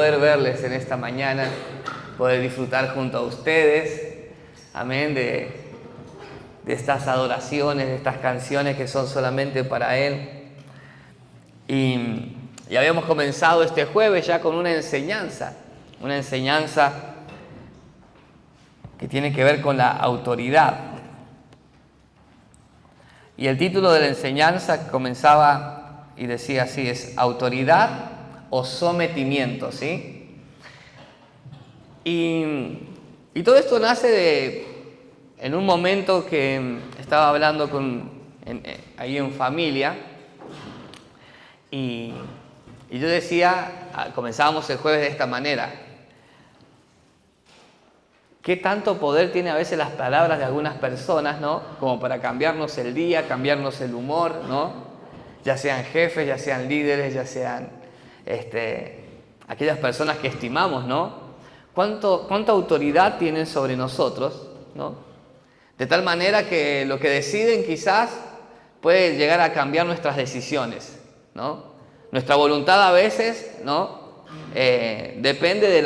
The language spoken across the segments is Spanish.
poder verles en esta mañana, poder disfrutar junto a ustedes, amén, de estas adoraciones, de estas canciones que son solamente para Él. Y habíamos comenzado este jueves ya con una enseñanza que tiene que ver con la autoridad. Y el título de la enseñanza comenzaba y decía así, es autoridad o sometimiento, ¿sí? Y todo esto nace en un momento que estaba hablando ahí en familia y yo decía, comenzábamos el jueves de esta manera, ¿qué tanto poder tiene a veces las palabras de algunas personas, ¿no? Como para cambiarnos el día, cambiarnos el humor, ¿no? Ya sean jefes, ya sean líderes, ya sean aquellas personas que estimamos, ¿no? ¿Cuánta autoridad tienen sobre nosotros, ¿no? De tal manera que lo que deciden quizás puede llegar a cambiar nuestras decisiones, ¿no? Nuestra voluntad a veces, ¿no? Depende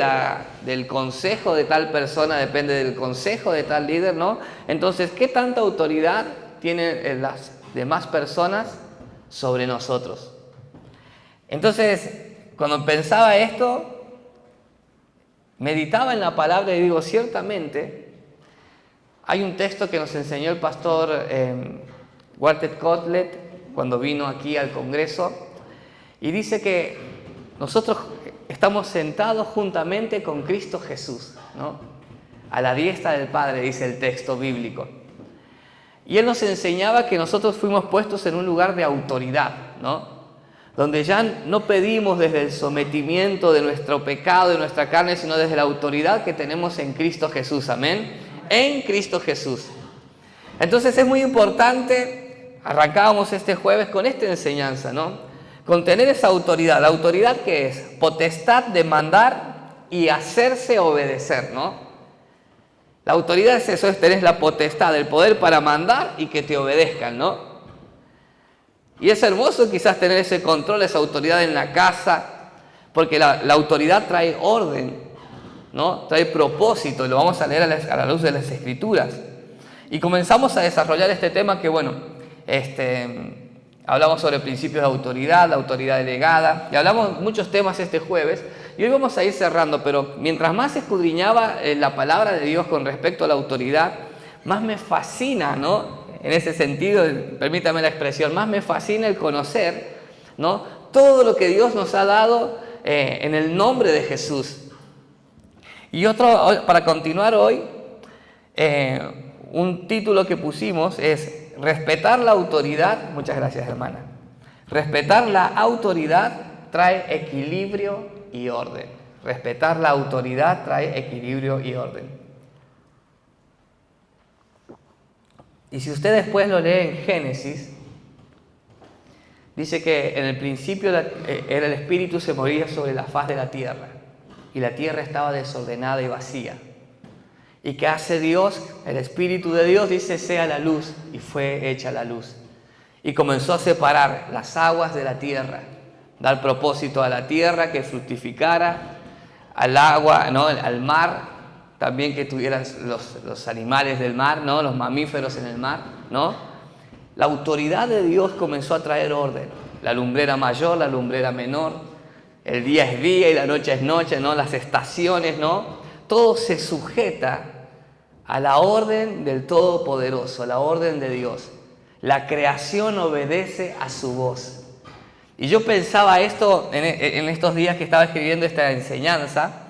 del consejo de tal persona, depende del consejo de tal líder, ¿no? Entonces, ¿qué tanta autoridad tienen las demás personas sobre nosotros? Entonces, cuando pensaba esto, meditaba en la palabra y digo, ciertamente, hay un texto que nos enseñó el pastor Walter Cotlet cuando vino aquí al Congreso, y dice que nosotros estamos sentados juntamente con Cristo Jesús, ¿no? A la diestra del Padre, dice el texto bíblico. Y Él nos enseñaba que nosotros fuimos puestos en un lugar de autoridad, ¿no? Donde ya no pedimos desde el sometimiento de nuestro pecado, de nuestra carne, sino desde la autoridad que tenemos en Cristo Jesús, amén. En Cristo Jesús. Entonces es muy importante, arrancábamos este jueves con esta enseñanza, ¿no? Con tener esa autoridad. ¿La autoridad qué es? Potestad de mandar y hacerse obedecer, ¿no? La autoridad es eso, es tener la potestad, el poder para mandar y que te obedezcan, ¿no? Y es hermoso quizás tener ese control, esa autoridad en la casa, porque la autoridad trae orden, ¿no? Trae propósito, y lo vamos a leer a la luz de las Escrituras. Y comenzamos a desarrollar este tema que, bueno, hablamos sobre principios de autoridad, la autoridad delegada, y hablamos muchos temas este jueves, y hoy vamos a ir cerrando, pero mientras más escudriñaba la palabra de Dios con respecto a la autoridad, más me fascina, ¿no? En ese sentido, permítame la expresión, más me fascina el conocer, ¿no? Todo lo que Dios nos ha dado en el nombre de Jesús. Y para continuar hoy, un título que pusimos es respetar la autoridad, muchas gracias hermana, respetar la autoridad trae equilibrio y orden. Respetar la autoridad trae equilibrio y orden. Y si usted después lo lee en Génesis, dice que en el principio era el Espíritu se movía sobre la faz de la tierra y la tierra estaba desordenada y vacía. ¿Y qué hace Dios? El Espíritu de Dios dice, sea la luz, y fue hecha la luz. Y comenzó a separar las aguas de la tierra, dar propósito a la tierra que fructificara, al agua, ¿no? Al mar, también que tuvieran los animales del mar, ¿no? Los mamíferos en el mar, ¿no? La autoridad de Dios comenzó a traer orden. La lumbrera mayor, la lumbrera menor, el día es día y la noche es noche, ¿no? Las estaciones, ¿no? Todo se sujeta a la orden del Todopoderoso, a la orden de Dios. La creación obedece a su voz. Y yo pensaba esto en estos días que estaba escribiendo esta enseñanza,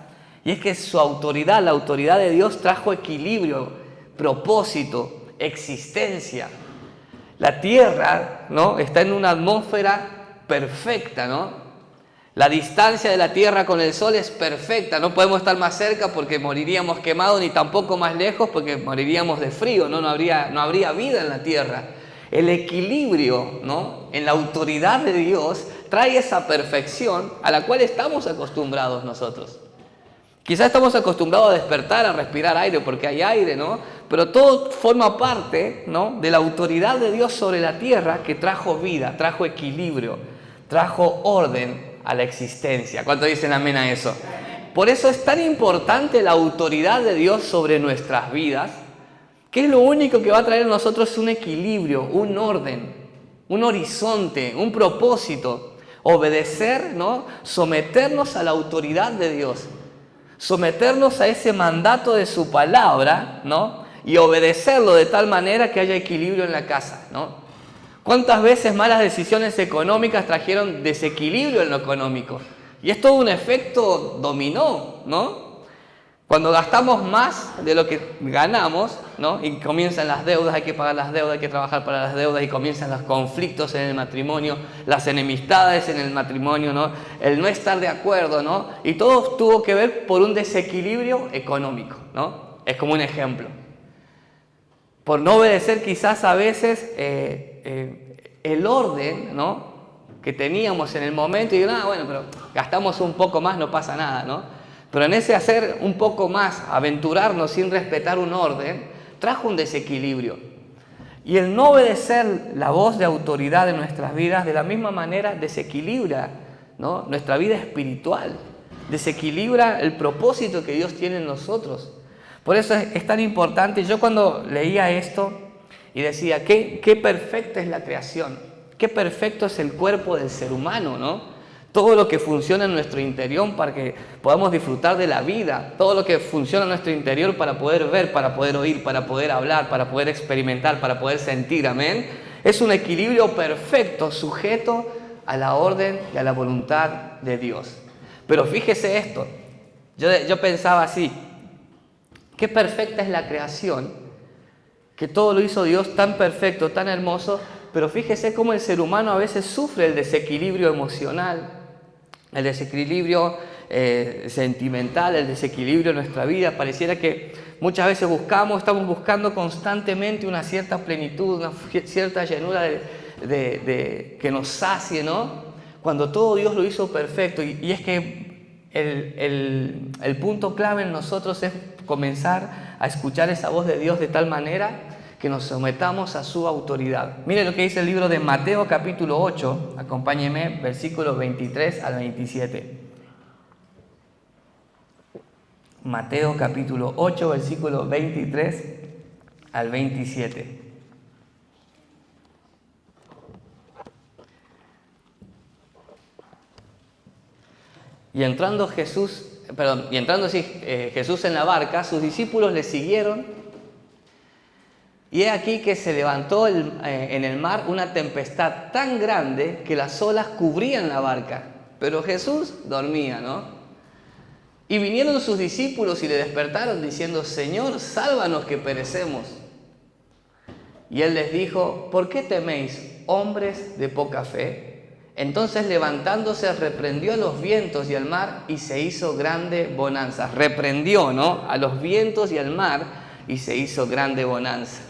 y es que su autoridad, la autoridad de Dios trajo equilibrio, propósito, existencia. La tierra, ¿no? Está en una atmósfera perfecta, ¿no? La distancia de la Tierra con el Sol es perfecta, no podemos estar más cerca porque moriríamos quemados, ni tampoco más lejos porque moriríamos de frío, no habría vida en la Tierra. El equilibrio, ¿no? En la autoridad de Dios trae esa perfección a la cual estamos acostumbrados nosotros. Quizás estamos acostumbrados a despertar, a respirar aire porque hay aire, ¿no? Pero todo forma parte, ¿no? De la autoridad de Dios sobre la tierra que trajo vida, trajo equilibrio, trajo orden a la existencia. ¿Cuántos dicen amén a eso? Por eso es tan importante la autoridad de Dios sobre nuestras vidas, que es lo único que va a traer a nosotros un equilibrio, un orden, un horizonte, un propósito. Obedecer, ¿no? Someternos a la autoridad de Dios, someternos a ese mandato de su palabra, ¿no? Y obedecerlo de tal manera que haya equilibrio en la casa, ¿no? ¿Cuántas veces malas decisiones económicas trajeron desequilibrio en lo económico? Y es todo un efecto dominó, ¿no? Cuando gastamos más de lo que ganamos, ¿no? Y comienzan las deudas, hay que pagar las deudas, hay que trabajar para las deudas, y comienzan los conflictos en el matrimonio, las enemistades en el matrimonio, ¿no? El no estar de acuerdo, ¿no? Y todo tuvo que ver por un desequilibrio económico, ¿no? Es como un ejemplo. Por no obedecer quizás a veces el orden, ¿no? Que teníamos en el momento, y digo, bueno, pero gastamos un poco más, no pasa nada, ¿no? Pero en ese hacer un poco más, aventurarnos sin respetar un orden, trajo un desequilibrio. Y el no obedecer la voz de autoridad en nuestras vidas, de la misma manera desequilibra, ¿no? Nuestra vida espiritual, desequilibra el propósito que Dios tiene en nosotros. Por eso es tan importante. Yo cuando leía esto y decía, qué perfecta es la creación, qué perfecto es el cuerpo del ser humano, ¿no? Todo lo que funciona en nuestro interior para que podamos disfrutar de la vida, todo lo que funciona en nuestro interior para poder ver, para poder oír, para poder hablar, para poder experimentar, para poder sentir, amén. Es un equilibrio perfecto, sujeto a la orden y a la voluntad de Dios. Pero fíjese esto, yo pensaba así, qué perfecta es la creación, que todo lo hizo Dios tan perfecto, tan hermoso, pero fíjese cómo el ser humano a veces sufre el desequilibrio emocional, el desequilibrio sentimental, el desequilibrio en nuestra vida. Pareciera que muchas veces estamos buscando constantemente una cierta plenitud, una cierta llenura que nos sacie, ¿no? Cuando todo Dios lo hizo perfecto. Y es que el punto clave en nosotros es comenzar a escuchar esa voz de Dios de tal manera que nos sometamos a su autoridad. Mire lo que dice el libro de Mateo capítulo 8, acompáñeme, versículos 23 al 27. Mateo capítulo 8, versículos 23 al 27. Y entrando Jesús en la barca, sus discípulos le siguieron. Y he aquí que se levantó en el mar una tempestad tan grande que las olas cubrían la barca, pero Jesús dormía, ¿no? Y vinieron sus discípulos y le despertaron diciendo, Señor, sálvanos que perecemos. Y él les dijo, ¿por qué teméis, hombres de poca fe? Entonces levantándose reprendió a los vientos y al mar y se hizo grande bonanza. Reprendió, ¿no? A los vientos y al mar y se hizo grande bonanza.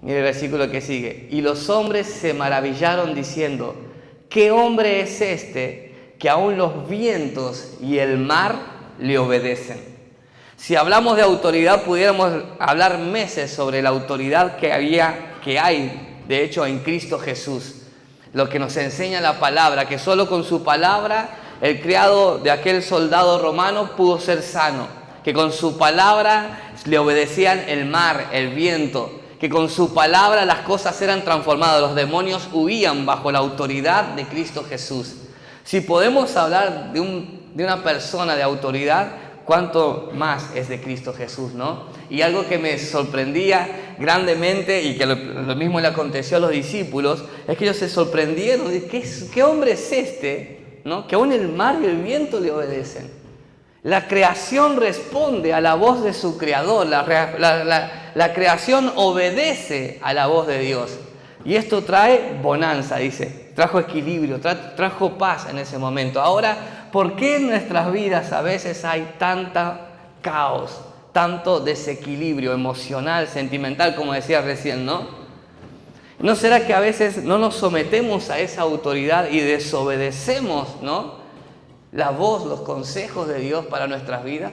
Mire el versículo que sigue. Y los hombres se maravillaron diciendo, ¿qué hombre es este que aún los vientos y el mar le obedecen? Si hablamos de autoridad, pudiéramos hablar meses sobre la autoridad que hay, de hecho, en Cristo Jesús. Lo que nos enseña la palabra, que solo con su palabra el criado de aquel soldado romano pudo ser sano. Que con su palabra le obedecían el mar, el viento. Que con su palabra las cosas eran transformadas, los demonios huían bajo la autoridad de Cristo Jesús. Si podemos hablar de una persona de autoridad, cuánto más es de Cristo Jesús, ¿no? Y algo que me sorprendía grandemente y que lo mismo le aconteció a los discípulos, es que ellos se sorprendieron de ¿qué hombre es este, ¿no? Que aún el mar y el viento le obedecen. La creación responde a la voz de su creador, la creación obedece a la voz de Dios. Y esto trae bonanza, dice, trajo equilibrio, trajo paz en ese momento. Ahora, ¿por qué en nuestras vidas a veces hay tanta caos, tanto desequilibrio emocional, sentimental, como decía recién, ¿no? ¿No será que a veces no nos sometemos a esa autoridad y desobedecemos, ¿no?, la voz, los consejos de Dios para nuestras vidas?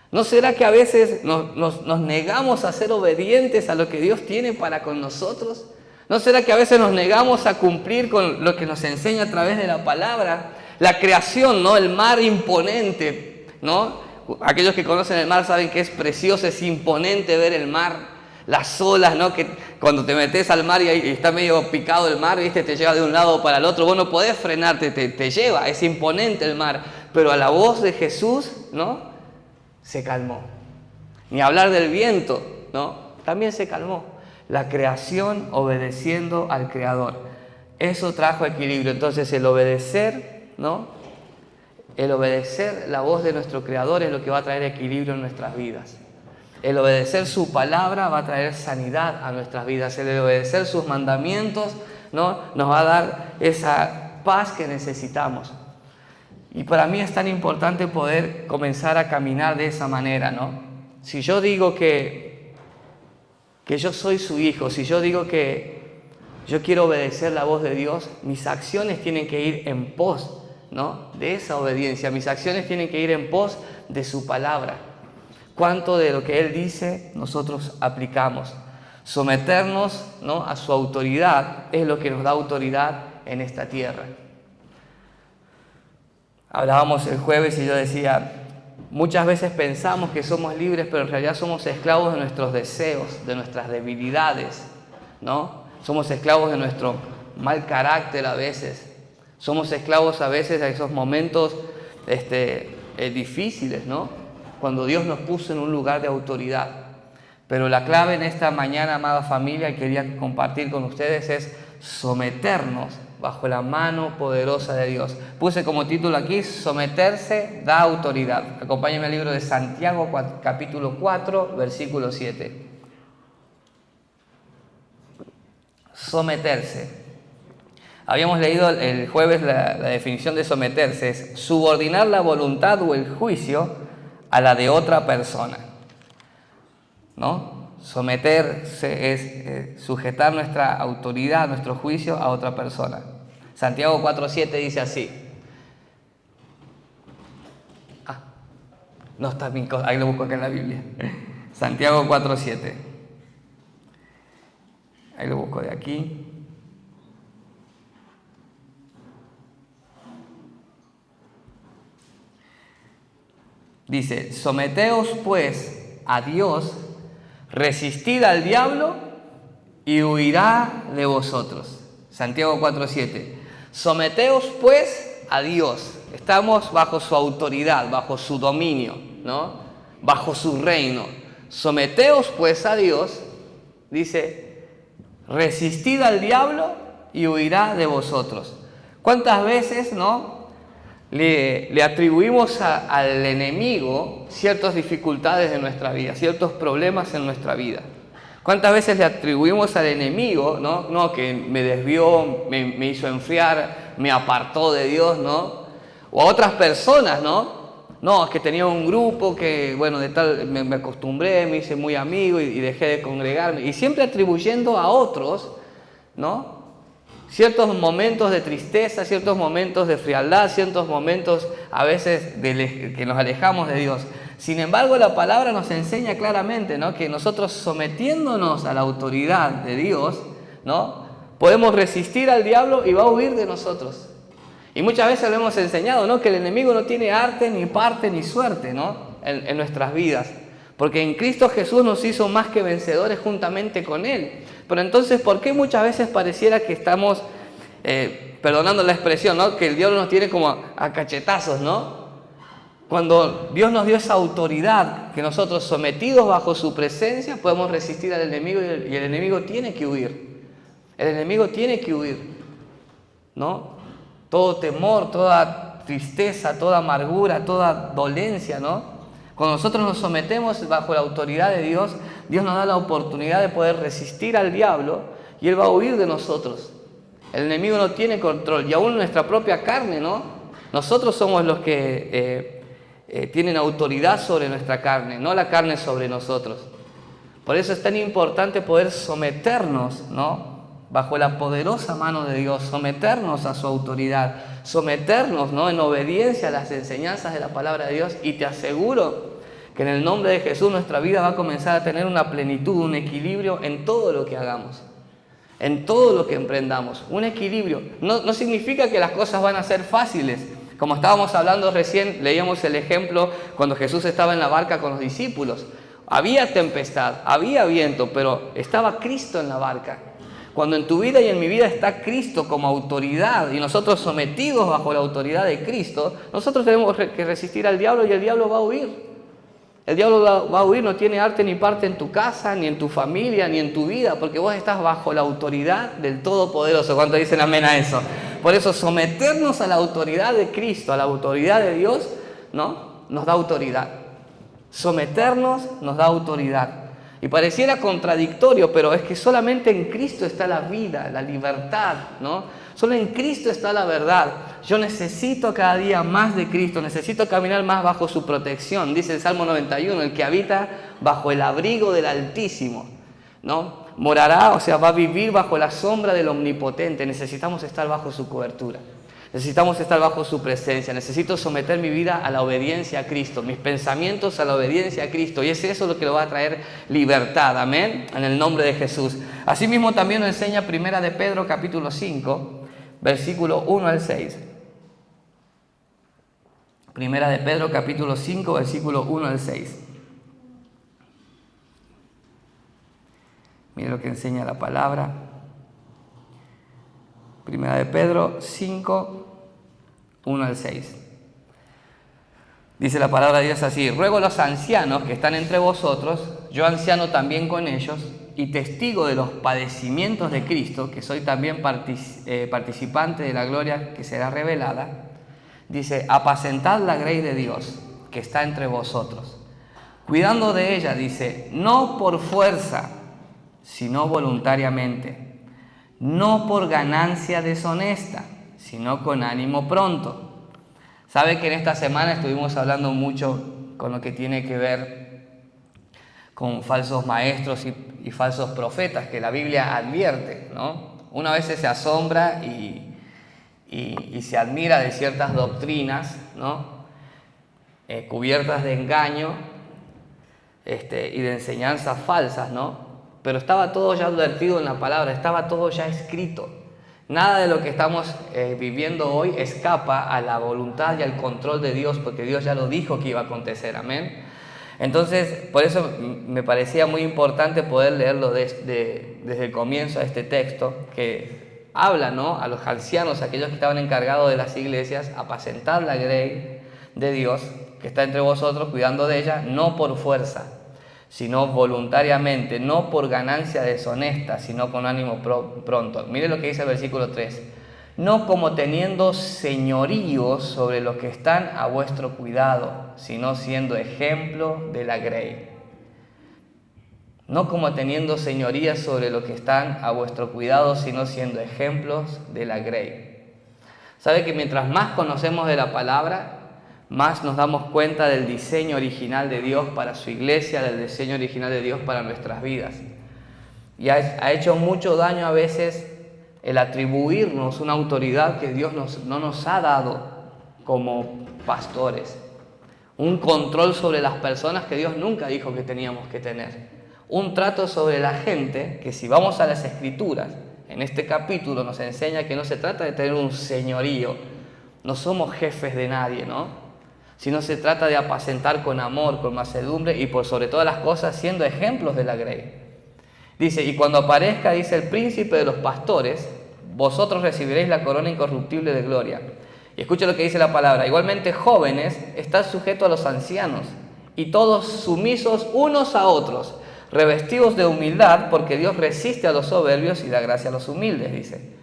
¿No será que a veces nos negamos a ser obedientes a lo que Dios tiene para con nosotros? ¿No será que a veces nos negamos a cumplir con lo que nos enseña a través de la palabra? La creación, ¿no? El mar imponente, ¿no? Aquellos que conocen el mar saben que es precioso, es imponente ver el mar. Las olas, ¿no? Que cuando te metes al mar y está medio picado el mar, ¿viste? Te lleva de un lado para el otro. Vos no podés frenarte, te lleva. Es imponente el mar. Pero a la voz de Jesús, ¿no? Se calmó. Ni hablar del viento, ¿no? También se calmó. La creación obedeciendo al Creador. Eso trajo equilibrio. Entonces el obedecer, ¿no? El obedecer la voz de nuestro Creador es lo que va a traer equilibrio en nuestras vidas. El obedecer su palabra va a traer sanidad a nuestras vidas. El obedecer sus mandamientos, ¿no? Nos va a dar esa paz que necesitamos. Y para mí es tan importante poder comenzar a caminar de esa manera, ¿no? Si yo digo que yo soy su hijo, si yo digo que yo quiero obedecer la voz de Dios, mis acciones tienen que ir en pos, ¿no? De esa obediencia. Mis acciones tienen que ir en pos de su palabra. Cuánto de lo que Él dice nosotros aplicamos. Someternos, ¿no? A su autoridad es lo que nos da autoridad en esta tierra. Hablábamos el jueves y yo decía, muchas veces pensamos que somos libres, pero en realidad somos esclavos de nuestros deseos, de nuestras debilidades, ¿no? Somos esclavos de nuestro mal carácter a veces. Somos esclavos a veces de esos momentos difíciles, ¿no? Cuando Dios nos puso en un lugar de autoridad. Pero la clave en esta mañana, amada familia, y quería compartir con ustedes, es someternos bajo la mano poderosa de Dios. Puse como título aquí, someterse da autoridad. Acompáñenme al libro de Santiago, capítulo 4, versículo 7. Someterse. Habíamos leído el jueves la definición de someterse, es subordinar la voluntad o el juicio a la de otra persona, ¿no? Someterse es sujetar nuestra autoridad, nuestro juicio a otra persona. Santiago 4:7 dice así. No está bien, ahí lo busco acá en la Biblia. Santiago 4:7. Ahí lo busco de aquí. Dice, someteos pues a Dios, resistid al diablo y huirá de vosotros. Santiago 4:7. Someteos pues a Dios. Estamos bajo su autoridad, bajo su dominio, ¿no? Bajo su reino. Someteos pues a Dios, dice, resistid al diablo y huirá de vosotros. ¿Cuántas veces, no? Le atribuimos al enemigo ciertas dificultades de nuestra vida, ciertos problemas en nuestra vida. ¿Cuántas veces le atribuimos al enemigo, no, que me desvió, me hizo enfriar, me apartó de Dios, ¿no? O a otras personas, no, es que tenía un grupo que, bueno, de tal, me acostumbré, me hice muy amigo y dejé de congregarme. Y siempre atribuyendo a otros, ¿no? Ciertos momentos de tristeza, ciertos momentos de frialdad, ciertos momentos a veces que nos alejamos de Dios. Sin embargo, la palabra nos enseña claramente, ¿no? Que nosotros sometiéndonos a la autoridad de Dios, ¿no? Podemos resistir al diablo y va a huir de nosotros. Y muchas veces lo hemos enseñado, ¿no? Que el enemigo no tiene arte, ni parte, ni suerte, ¿no? En nuestras vidas. Porque en Cristo Jesús nos hizo más que vencedores juntamente con Él. Pero entonces, ¿por qué muchas veces pareciera que estamos, perdonando la expresión, ¿no? Que el diablo nos tiene como a cachetazos, ¿no? Cuando Dios nos dio esa autoridad, que nosotros sometidos bajo su presencia podemos resistir al enemigo y el enemigo tiene que huir. El enemigo tiene que huir, ¿no? Todo temor, toda tristeza, toda amargura, toda dolencia, ¿no? Cuando nosotros nos sometemos bajo la autoridad de Dios, Dios nos da la oportunidad de poder resistir al diablo y Él va a huir de nosotros. El enemigo no tiene control y aún nuestra propia carne, ¿no? Nosotros somos los que tienen autoridad sobre nuestra carne, no la carne sobre nosotros. Por eso es tan importante poder someternos, ¿no? Bajo la poderosa mano de Dios, someternos a su autoridad, someternos, ¿no? En obediencia a las enseñanzas de la palabra de Dios, y te aseguro que en el nombre de Jesús nuestra vida va a comenzar a tener una plenitud, un equilibrio en todo lo que hagamos, en todo lo que emprendamos. Un equilibrio no significa que las cosas van a ser fáciles, Como estábamos hablando recién, leíamos el ejemplo cuando Jesús estaba en la barca con los discípulos. Había tempestad, había viento, pero estaba Cristo en la barca. Cuando en tu vida y en mi vida está Cristo como autoridad y nosotros sometidos bajo la autoridad de Cristo, nosotros tenemos que resistir al diablo y el diablo va a huir. El diablo va a huir, no tiene arte ni parte en tu casa, ni en tu familia, ni en tu vida, porque vos estás bajo la autoridad del Todopoderoso. ¿Cuántos dicen amén a eso? Por eso someternos a la autoridad de Cristo, a la autoridad de Dios, ¿no? Nos da autoridad. Someternos nos da autoridad. Y pareciera contradictorio, pero es que solamente en Cristo está la vida, la libertad, ¿no? Solo en Cristo está la verdad. Yo necesito cada día más de Cristo, necesito caminar más bajo su protección. Dice el Salmo 91, el que habita bajo el abrigo del Altísimo, ¿no? Morará, o sea, va a vivir bajo la sombra del Omnipotente. Necesitamos estar bajo su cobertura. Necesitamos estar bajo su presencia. Necesito someter mi vida a la obediencia a Cristo, mis pensamientos a la obediencia a Cristo. Y es eso lo que lo va a traer libertad. Amén. En el nombre de Jesús. Asimismo también nos enseña Primera de Pedro capítulo 5, versículo 1 al 6. Primera de Pedro capítulo 5, versículo 1 al 6. Mire lo que enseña la palabra. Primera de Pedro 5, 1 al 6. Dice la palabra de Dios así: ruego a los ancianos que están entre vosotros, yo anciano también con ellos, y testigo de los padecimientos de Cristo, que soy también participante de la gloria que será revelada. Dice: apacentad la grey de Dios, que está entre vosotros, cuidando de ella, dice, no por fuerza, sino voluntariamente, no por ganancia deshonesta, sino con ánimo pronto. Sabe que en esta semana estuvimos hablando mucho con lo que tiene que ver con falsos maestros y falsos profetas, que la Biblia advierte, ¿no? Una vez se asombra y se admira de ciertas doctrinas, ¿no? Cubiertas de engaño y de enseñanzas falsas, ¿no? Pero estaba todo ya advertido en la palabra, estaba todo ya escrito. Nada de lo que estamos viviendo hoy escapa a la voluntad y al control de Dios, porque Dios ya lo dijo que iba a acontecer, amén. Entonces, por eso me parecía muy importante poder leerlo desde el comienzo a este texto, que habla, ¿no?, a los ancianos, aquellos que estaban encargados de las iglesias, apacentar la grey de Dios, que está entre vosotros, cuidando de ella, no por fuerza, sino voluntariamente, no por ganancia deshonesta, sino con ánimo pronto. Mire lo que dice el versículo 3. No como teniendo señorío sobre los que están a vuestro cuidado, sino siendo ejemplo de la grey. No como teniendo señoría sobre los que están a vuestro cuidado, sino siendo ejemplos de la grey. ¿Sabe que mientras más conocemos de la palabra, más nos damos cuenta del diseño original de Dios para su iglesia, del diseño original de Dios para nuestras vidas? Y ha hecho mucho daño a veces el atribuirnos una autoridad que Dios no nos ha dado como pastores. Un control sobre las personas que Dios nunca dijo que teníamos que tener. Un trato sobre la gente que, si vamos a las Escrituras, en este capítulo nos enseña que no se trata de tener un señorío. No somos jefes de nadie, ¿no? Sino se trata de apacentar con amor, con mansedumbre y por sobre todas las cosas siendo ejemplos de la grey. Dice: y cuando aparezca, dice, el príncipe de los pastores, vosotros recibiréis la corona incorruptible de gloria. Y escucha lo que dice la palabra: igualmente, jóvenes, estad sujetos a los ancianos, y todos sumisos unos a otros, revestidos de humildad, porque Dios resiste a los soberbios y da gracia a los humildes, dice.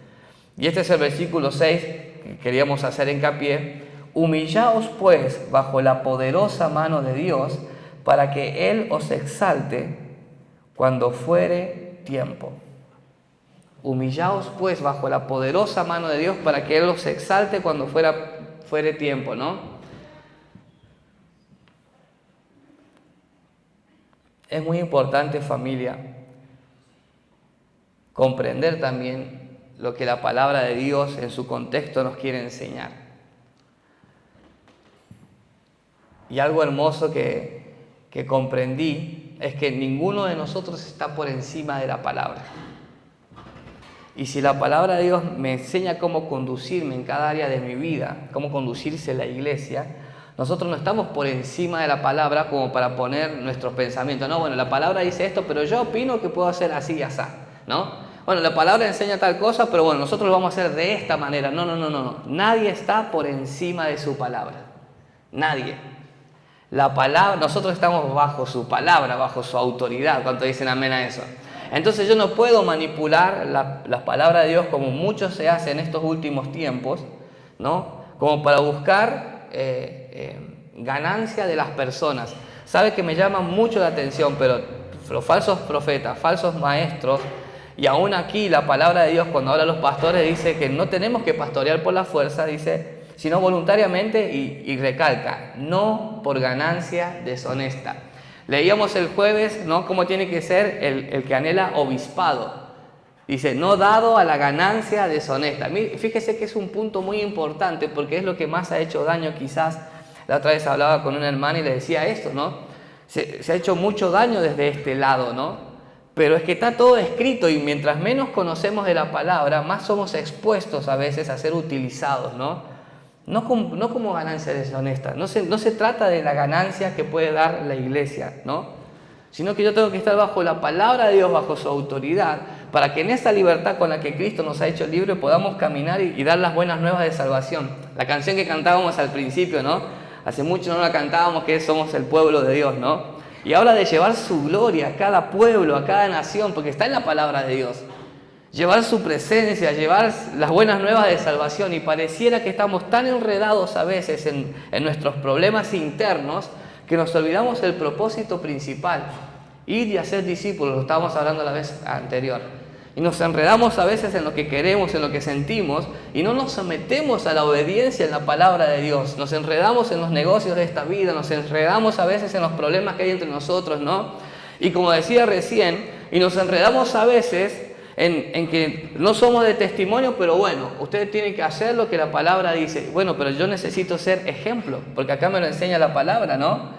Y este es el versículo 6 que queríamos hacer hincapié. Humillaos pues bajo la poderosa mano de Dios, para que Él os exalte cuando fuere tiempo. Humillaos pues bajo la poderosa mano de Dios, para que Él os exalte cuando fuere tiempo, ¿no? Es muy importante, familia, comprender también lo que la palabra de Dios en su contexto nos quiere enseñar. Y algo hermoso que comprendí es que ninguno de nosotros está por encima de la palabra. Y si la palabra de Dios me enseña cómo conducirme en cada área de mi vida, cómo conducirse en la iglesia, nosotros no estamos por encima de la palabra como para poner nuestros pensamientos. No, bueno, la palabra dice esto, pero yo opino que puedo hacer así y así, ¿no? Bueno, la palabra enseña tal cosa, pero bueno, nosotros lo vamos a hacer de esta manera. No. Nadie está por encima de su palabra. Nadie. La palabra, nosotros estamos bajo su palabra, bajo su autoridad. ¿Cuánto dicen amén a eso? Entonces yo no puedo manipular la palabra de Dios como mucho se hace en estos últimos tiempos, ¿no? Como para buscar ganancia de las personas. Sabe que me llama mucho la atención, pero los falsos profetas, falsos maestros, y aún aquí la palabra de Dios cuando habla a los pastores dice que no tenemos que pastorear por la fuerza, dice, sino voluntariamente, y recalca, no por ganancia deshonesta. Leíamos el jueves, ¿no?, cómo tiene que ser el que anhela obispado. Dice, no dado a la ganancia deshonesta. Fíjese que es un punto muy importante porque es lo que más ha hecho daño quizás. La otra vez hablaba con una hermana y le decía esto, ¿no? Se ha hecho mucho daño desde este lado, ¿no? Pero es que está todo escrito y mientras menos conocemos de la palabra, más somos expuestos a veces a ser utilizados, ¿no? No como ganancia deshonesta. No se trata de la ganancia que puede dar la iglesia, ¿no? Sino que yo tengo que estar bajo la palabra de Dios, bajo su autoridad, para que en esa libertad con la que Cristo nos ha hecho libres podamos caminar y dar las buenas nuevas de salvación. La canción que cantábamos al principio, ¿no? Hace mucho no la cantábamos, que somos el pueblo de Dios, ¿no? Y habla de llevar su gloria a cada pueblo, a cada nación, porque está en la palabra de Dios. Llevar su presencia, llevar las buenas nuevas de salvación, y pareciera que estamos tan enredados a veces en nuestros problemas internos que nos olvidamos el propósito principal, ir y hacer discípulos, lo estábamos hablando la vez anterior. Y nos enredamos a veces en lo que queremos, en lo que sentimos, y no nos sometemos a la obediencia en la palabra de Dios. Nos enredamos en los negocios de esta vida, nos enredamos a veces en los problemas que hay entre nosotros, ¿no? Y como decía recién, y nos enredamos a veces en que no somos de testimonio, pero bueno, ustedes tienen que hacer lo que la palabra dice. Bueno, pero yo necesito ser ejemplo, porque acá me lo enseña la palabra, ¿no?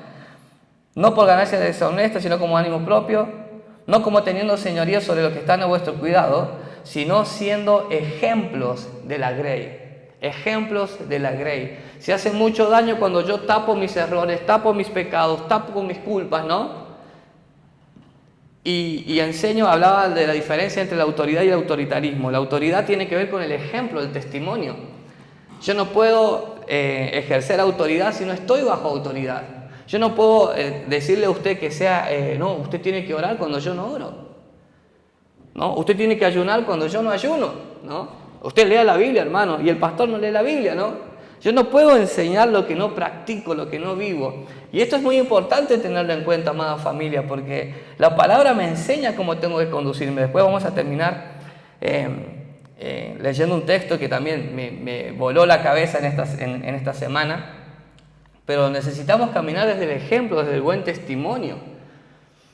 No por ganancia deshonesta, sino como ánimo propio, no como teniendo señoría sobre los que están a vuestro cuidado, sino siendo ejemplos de la grey. Ejemplos de la grey. Se hace mucho daño cuando yo tapo mis errores, tapo mis pecados, tapo mis culpas, ¿no? Y enseño, hablaba de la diferencia entre la autoridad y el autoritarismo. La autoridad tiene que ver con el ejemplo, el testimonio. Yo no puedo ejercer autoridad si no estoy bajo autoridad. Yo no puedo decirle a usted que sea, no, usted tiene que orar cuando yo no oro. ¿No? Usted tiene que ayunar cuando yo no ayuno, ¿no? Usted lea la Biblia, hermano, y el pastor no lee la Biblia, ¿no? Yo no puedo enseñar lo que no practico, lo que no vivo. Y esto es muy importante tenerlo en cuenta, amada familia, porque la palabra me enseña cómo tengo que conducirme. Después vamos a terminar leyendo un texto que también me voló la cabeza en esta semana. Pero necesitamos caminar desde el ejemplo, desde el buen testimonio.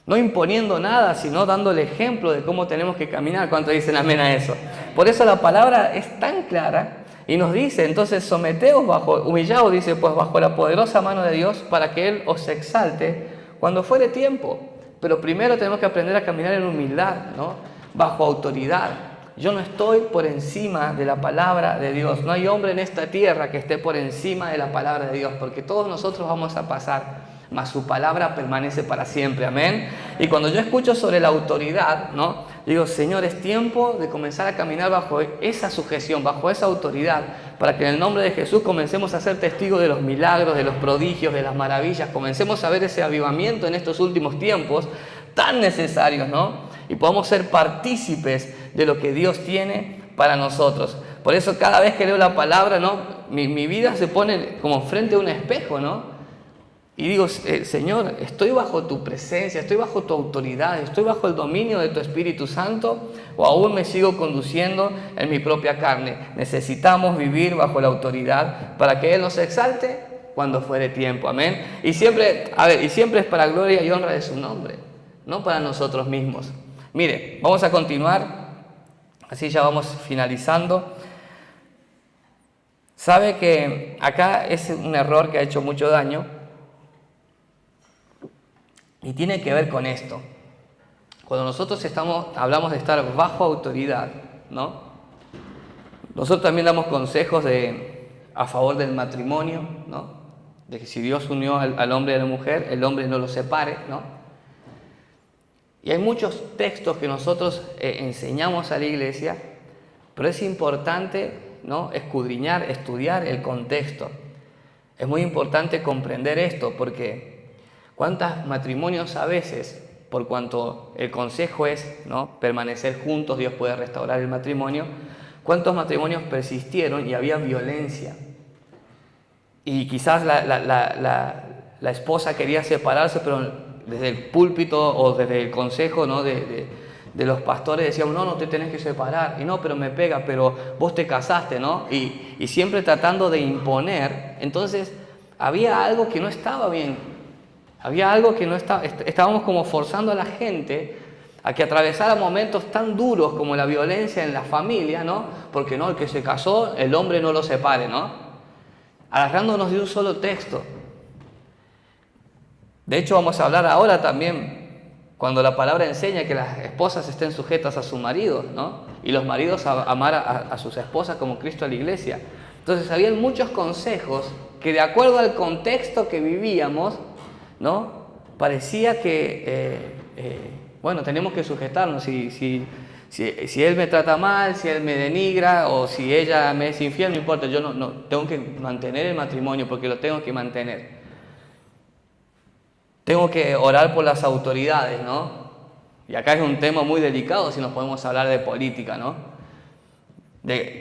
No imponiendo nada, sino dando el ejemplo de cómo tenemos que caminar. ¿Cuántos dicen amén a eso? Por eso la palabra es tan clara. Y nos dice, entonces, someteos humillaos, dice, pues bajo la poderosa mano de Dios para que Él os exalte cuando fuere tiempo. Pero primero tenemos que aprender a caminar en humildad, ¿no? Bajo autoridad. Yo no estoy por encima de la palabra de Dios. No hay hombre en esta tierra que esté por encima de la palabra de Dios, porque todos nosotros vamos a pasar, mas su palabra permanece para siempre, amén. Y cuando yo escucho sobre la autoridad, ¿no?, digo, Señor, es tiempo de comenzar a caminar bajo esa sujeción, bajo esa autoridad, para que en el nombre de Jesús comencemos a ser testigos de los milagros, de los prodigios, de las maravillas, comencemos a ver ese avivamiento en estos últimos tiempos tan necesarios, ¿no? Y podamos ser partícipes de lo que Dios tiene para nosotros. Por eso cada vez que leo la palabra, ¿no?, mi vida se pone como frente a un espejo, ¿no? Y digo, Señor, estoy bajo tu presencia, estoy bajo tu autoridad, estoy bajo el dominio de tu Espíritu Santo, o aún me sigo conduciendo en mi propia carne. Necesitamos vivir bajo la autoridad para que Él nos exalte cuando fuere tiempo, amén. Y siempre es para gloria y honra de su nombre, no para nosotros mismos. Mire, vamos a continuar, así ya vamos finalizando. Sabe que acá es un error que ha hecho mucho daño. Y tiene que ver con esto. Cuando nosotros hablamos de estar bajo autoridad, ¿no? Nosotros también damos consejos a favor del matrimonio, ¿no? De que si Dios unió al hombre y a la mujer, el hombre no lo separe, ¿no? Y hay muchos textos que nosotros enseñamos a la iglesia, pero es importante, ¿no?, escudriñar, estudiar el contexto. Es muy importante comprender esto, porque cuántos matrimonios a veces, por cuanto el consejo es, ¿no?, permanecer juntos, Dios puede restaurar el matrimonio, cuántos matrimonios persistieron y había violencia. Y quizás la esposa quería separarse, pero desde el púlpito o desde el consejo, ¿no?, de los pastores decíamos, no te tenés que separar. Y no, pero me pega, pero vos te casaste, ¿no? Y siempre tratando de imponer. Entonces, había algo que no estaba bien. Había algo que no estaba... Estábamos como forzando a la gente a que atravesara momentos tan duros como la violencia en la familia, ¿no? Porque no, el que se casó, el hombre no lo separe, ¿no? Agarrándonos de un solo texto. De hecho, vamos a hablar ahora también, cuando la palabra enseña que las esposas estén sujetas a sus maridos, ¿no? Y los maridos a amar a sus esposas como Cristo a la iglesia. Entonces, habían muchos consejos que, de acuerdo al contexto que vivíamos, ¿no?, parecía que, tenemos que sujetarnos. Si él me trata mal, si él me denigra o si ella me es infiel, no importa, yo no tengo que mantener el matrimonio porque lo tengo que mantener. Tengo que orar por las autoridades, ¿no? Y acá es un tema muy delicado si nos podemos hablar de política, ¿no? De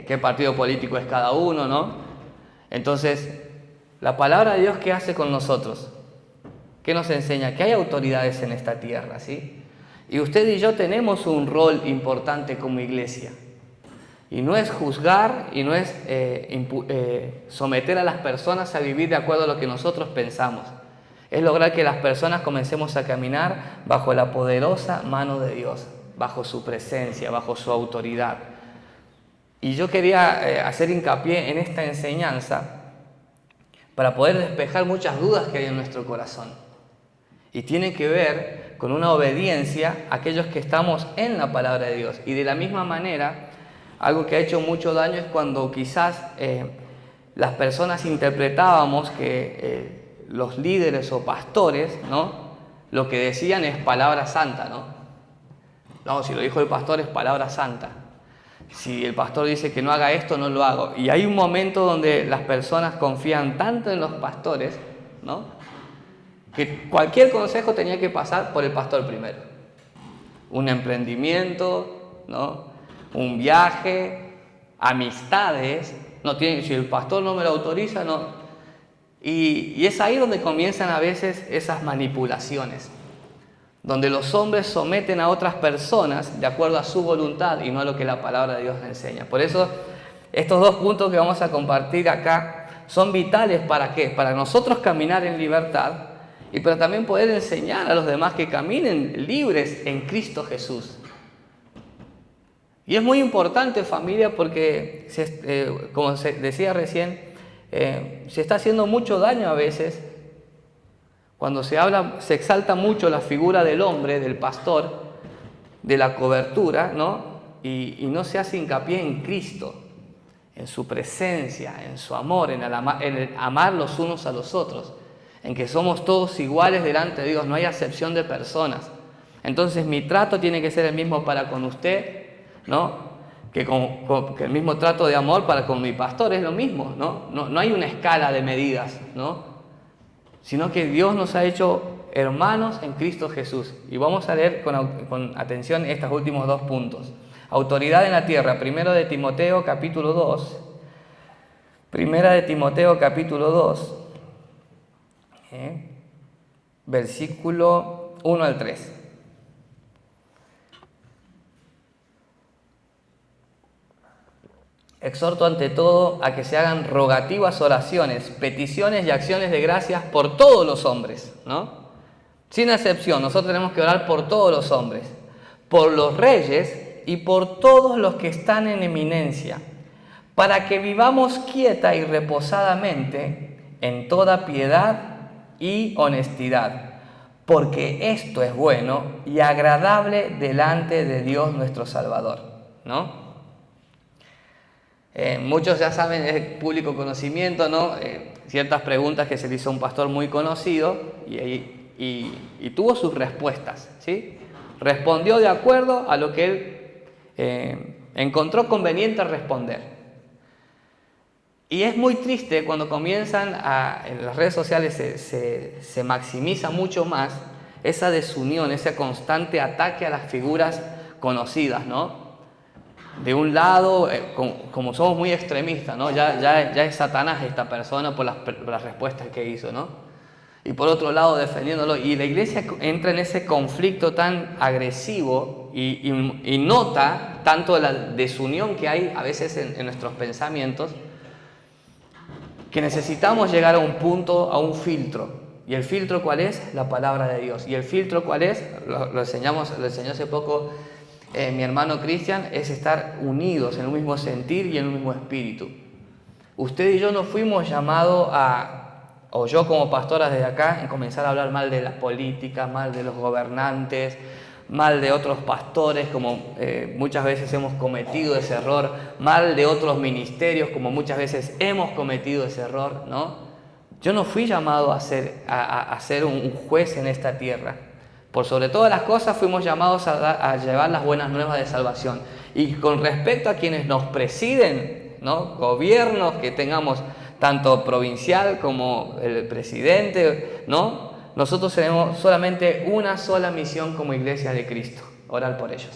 qué partido político es cada uno, ¿no? Entonces, la palabra de Dios, ¿qué hace con nosotros? ¿Qué nos enseña? Que hay autoridades en esta tierra, ¿sí? Y usted y yo tenemos un rol importante como iglesia. Y no es juzgar y no es someter a las personas a vivir de acuerdo a lo que nosotros pensamos. Es lograr que las personas comencemos a caminar bajo la poderosa mano de Dios, bajo su presencia, bajo su autoridad. Y yo quería hacer hincapié en esta enseñanza para poder despejar muchas dudas que hay en nuestro corazón. Y tiene que ver con una obediencia a aquellos que estamos en la palabra de Dios. Y de la misma manera, algo que ha hecho mucho daño es cuando quizás las personas interpretábamos que los líderes o pastores, ¿no?, lo que decían es palabra santa, ¿no? No, si lo dijo el pastor es palabra santa. Si el pastor dice que no haga esto, no lo hago. Y hay un momento donde las personas confían tanto en los pastores, ¿no?, que cualquier consejo tenía que pasar por el pastor primero. Un emprendimiento, ¿no?, un viaje, amistades, si el pastor no me lo autoriza, no. Y es ahí donde comienzan a veces esas manipulaciones, donde los hombres someten a otras personas de acuerdo a su voluntad y no a lo que la palabra de Dios enseña. Por eso, estos dos puntos que vamos a compartir acá son vitales. ¿Para qué? Para nosotros caminar en libertad y para también poder enseñar a los demás que caminen libres en Cristo Jesús. Y es muy importante, familia, porque, como se decía recién, se está haciendo mucho daño a veces cuando se exalta mucho la figura del hombre, del pastor, de la cobertura, ¿no? Y no se hace hincapié en Cristo, en su presencia, en su amor, en el amar los unos a los otros, en que somos todos iguales delante de Dios, no hay acepción de personas. Entonces mi trato tiene que ser el mismo para con usted, ¿no?, que el mismo trato de amor para con mi pastor es lo mismo, ¿no? No hay una escala de medidas, ¿no?, sino que Dios nos ha hecho hermanos en Cristo Jesús. Y vamos a leer con atención estos últimos dos puntos. Autoridad en la tierra, Primera de Timoteo capítulo 2, versículo 1 al 3. Exhorto ante todo a que se hagan rogativas oraciones, peticiones y acciones de gracias por todos los hombres, ¿no? Sin excepción, nosotros tenemos que orar por todos los hombres, por los reyes y por todos los que están en eminencia, para que vivamos quieta y reposadamente en toda piedad y honestidad. porque esto es bueno y agradable delante de Dios nuestro Salvador, ¿no? Muchos ya saben, es público conocimiento, ¿no? Ciertas preguntas que se le hizo a un pastor muy conocido y tuvo sus respuestas, ¿sí? Respondió de acuerdo a lo que él encontró conveniente responder. Y es muy triste cuando comienzan en las redes sociales se maximiza mucho más esa desunión, ese constante ataque a las figuras conocidas, ¿no? De un lado, como somos muy extremistas, ¿no? Ya es Satanás esta persona por las respuestas que hizo, ¿no? Y por otro lado, defendiéndolo. Y la iglesia entra en ese conflicto tan agresivo y nota tanto la desunión que hay a veces en nuestros pensamientos, que necesitamos llegar a un punto, a un filtro. ¿Y el filtro cuál es? La palabra de Dios. ¿Y el filtro cuál es? Lo enseñó hace poco mi hermano Cristian, es estar unidos en un mismo sentir y en un mismo espíritu. Usted y yo no fuimos llamados o yo como pastora desde acá, en comenzar a hablar mal de la política, mal de los gobernantes, mal de otros pastores, como muchas veces hemos cometido ese error, mal de otros ministerios, como muchas veces hemos cometido ese error, ¿no? Yo no fui llamado a ser un juez en esta tierra. Por sobre todas las cosas fuimos llamados a llevar las buenas nuevas de salvación. Y con respecto a quienes nos presiden, ¿no? Gobiernos que tengamos tanto provincial como el presidente, ¿no? Nosotros tenemos solamente una sola misión como iglesia de Cristo: orar por ellos.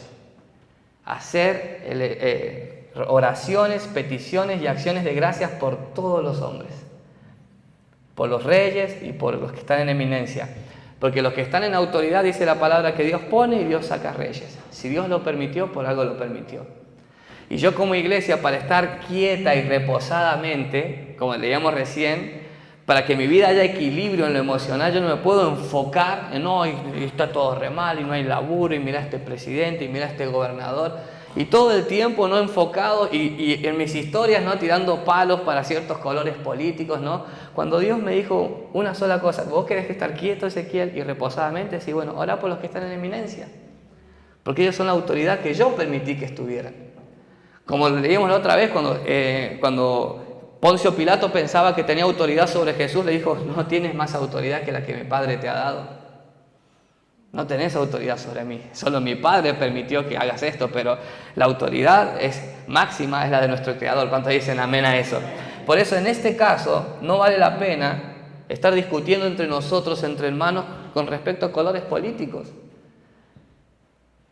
Hacer oraciones, peticiones y acciones de gracias por todos los hombres. Por los reyes y por los que están en eminencia. Porque los que están en autoridad, dice la palabra, que Dios pone y Dios saca reyes. Si Dios lo permitió, por algo lo permitió. Y yo como iglesia, para estar quieta y reposadamente, como leíamos recién, para que mi vida haya equilibrio en lo emocional, yo no me puedo enfocar en no, y está todo re mal, y no hay laburo, y mira este presidente, y mira este gobernador, y todo el tiempo no enfocado, y en mis historias no tirando palos para ciertos colores políticos, ¿no? Cuando Dios me dijo una sola cosa: vos querés estar quieto, Ezequiel, y reposadamente, sí, bueno, orá por los que están en eminencia, porque ellos son la autoridad que yo permití que estuvieran. Como leímos la otra vez, cuando Poncio Pilato pensaba que tenía autoridad sobre Jesús, le dijo: no tienes más autoridad que la que mi Padre te ha dado. No tenés autoridad sobre mí, solo mi Padre permitió que hagas esto, pero la autoridad es máxima, es la de nuestro Creador. ¿Cuántos dicen amén a eso? Por eso en este caso no vale la pena estar discutiendo entre nosotros, entre hermanos, con respecto a colores políticos.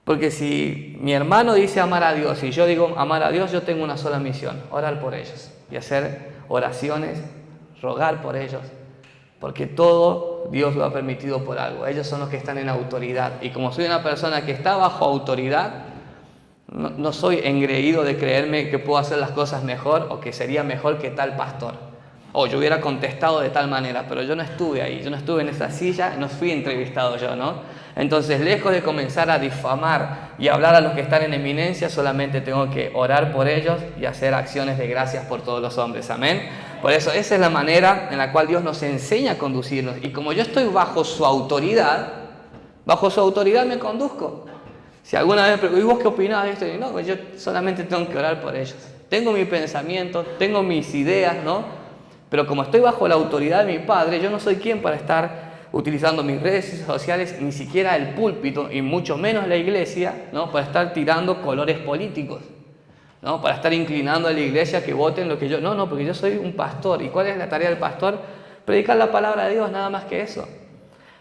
Porque si mi hermano dice amar a Dios y yo digo amar a Dios, yo tengo una sola misión: orar por ellos y hacer oraciones, rogar por ellos, porque todo Dios lo ha permitido por algo. Ellos son los que están en autoridad, y como soy una persona que está bajo autoridad, no soy engreído de creerme que puedo hacer las cosas mejor o que sería mejor que tal pastor. O yo hubiera contestado de tal manera, pero yo no estuve ahí, yo no estuve en esa silla, no fui entrevistado yo, ¿no? Entonces, lejos de comenzar a difamar y hablar a los que están en eminencia, solamente tengo que orar por ellos y hacer acciones de gracias por todos los hombres. Amén. Por eso, esa es la manera en la cual Dios nos enseña a conducirnos. Y como yo estoy bajo su autoridad me conduzco. Si alguna vez me pregunto: ¿y vos qué opinás de esto? Y no, pues yo solamente tengo que orar por ellos. Tengo mi pensamiento, tengo mis ideas, ¿no? Pero como estoy bajo la autoridad de mi Padre, yo no soy quien para estar utilizando mis redes sociales, ni siquiera el púlpito, y mucho menos la iglesia, ¿no? Para estar tirando colores políticos, ¿no? Para estar inclinando a la iglesia que voten lo que yo... No, porque yo soy un pastor. ¿Y cuál es la tarea del pastor? Predicar la palabra de Dios, nada más que eso.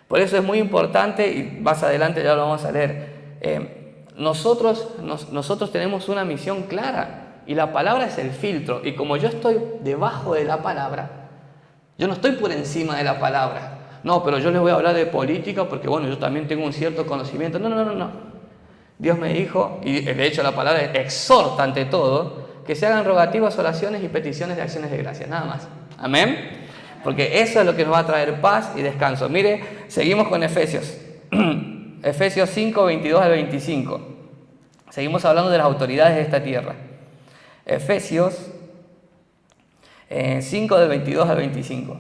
Por eso es muy importante, y más adelante ya lo vamos a leer, nosotros tenemos una misión clara, y la palabra es el filtro. Y como yo estoy debajo de la palabra, yo no estoy por encima de la palabra. No, pero yo les voy a hablar de política porque, bueno, yo también tengo un cierto conocimiento. No. Dios me dijo, y de hecho la palabra exhorta ante todo, que se hagan rogativas, oraciones y peticiones de acciones de gracias, nada más. Amén. Porque eso es lo que nos va a traer paz y descanso. Mire, seguimos con Efesios. Efesios 5, 22 al 25. Seguimos hablando de las autoridades de esta tierra. Efesios 5 del 22 al 25.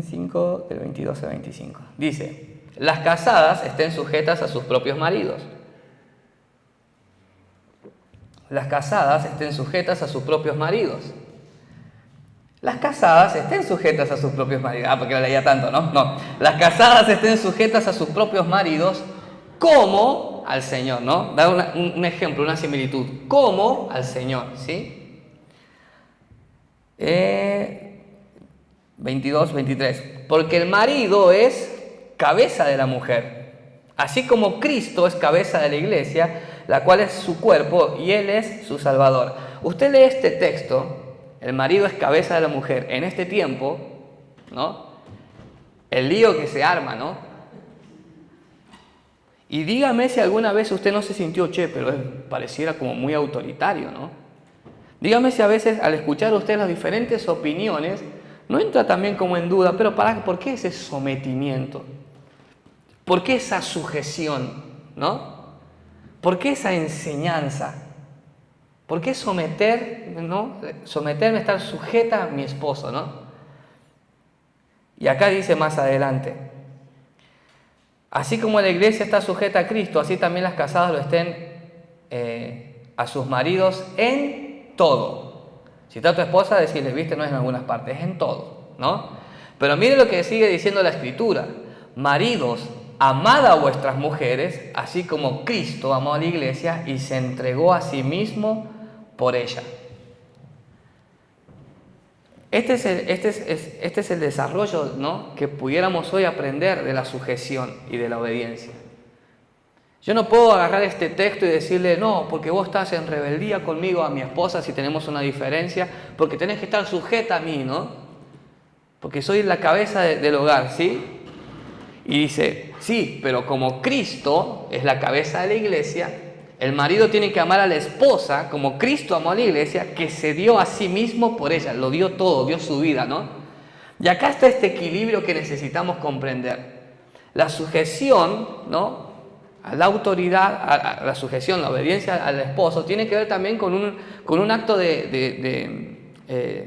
5, del 22 al 25. Dice, las casadas estén sujetas a sus propios maridos. Las casadas estén sujetas a sus propios maridos. Las casadas estén sujetas a sus propios maridos. Ah, porque lo leía tanto, ¿no? No. Las casadas estén sujetas a sus propios maridos como al Señor, ¿no? Da un ejemplo, una similitud. Como al Señor, ¿sí? 22, 23. Porque el marido es cabeza de la mujer, así como Cristo es cabeza de la iglesia, la cual es su cuerpo y Él es su Salvador. Usted lee este texto, el marido es cabeza de la mujer, en este tiempo, ¿no? El lío que se arma, ¿no? Y dígame si alguna vez usted no se sintió, pero pareciera como muy autoritario, ¿no? Dígame si a veces al escuchar usted las diferentes opiniones, no entra también como en duda, pero ¿por qué ese sometimiento? ¿Por qué esa sujeción? ¿No? ¿Por qué esa enseñanza? ¿Por qué someterme a estar sujeta a mi esposo, ¿no? Y acá dice más adelante, así como la iglesia está sujeta a Cristo, así también las casadas lo estén a sus maridos en todo. Si está tu esposa, decirle, viste, no es en algunas partes, es en todo, ¿no? Pero mire lo que sigue diciendo la Escritura. Maridos, amad a vuestras mujeres, así como Cristo amó a la iglesia y se entregó a sí mismo por ella. Este es el desarrollo, ¿no?, que pudiéramos hoy aprender de la sujeción y de la obediencia. Yo no puedo agarrar este texto y decirle, no, porque vos estás en rebeldía conmigo, a mi esposa, si tenemos una diferencia, porque tenés que estar sujeta a mí, ¿no? Porque soy la cabeza del hogar, ¿sí? Y dice, sí, pero como Cristo es la cabeza de la iglesia, el marido tiene que amar a la esposa como Cristo amó a la iglesia, que se dio a sí mismo por ella, lo dio todo, dio su vida, ¿no? Y acá está este equilibrio que necesitamos comprender. La sujeción, ¿no?, a la autoridad, a la sujeción, la obediencia al esposo, tiene que ver también con un acto de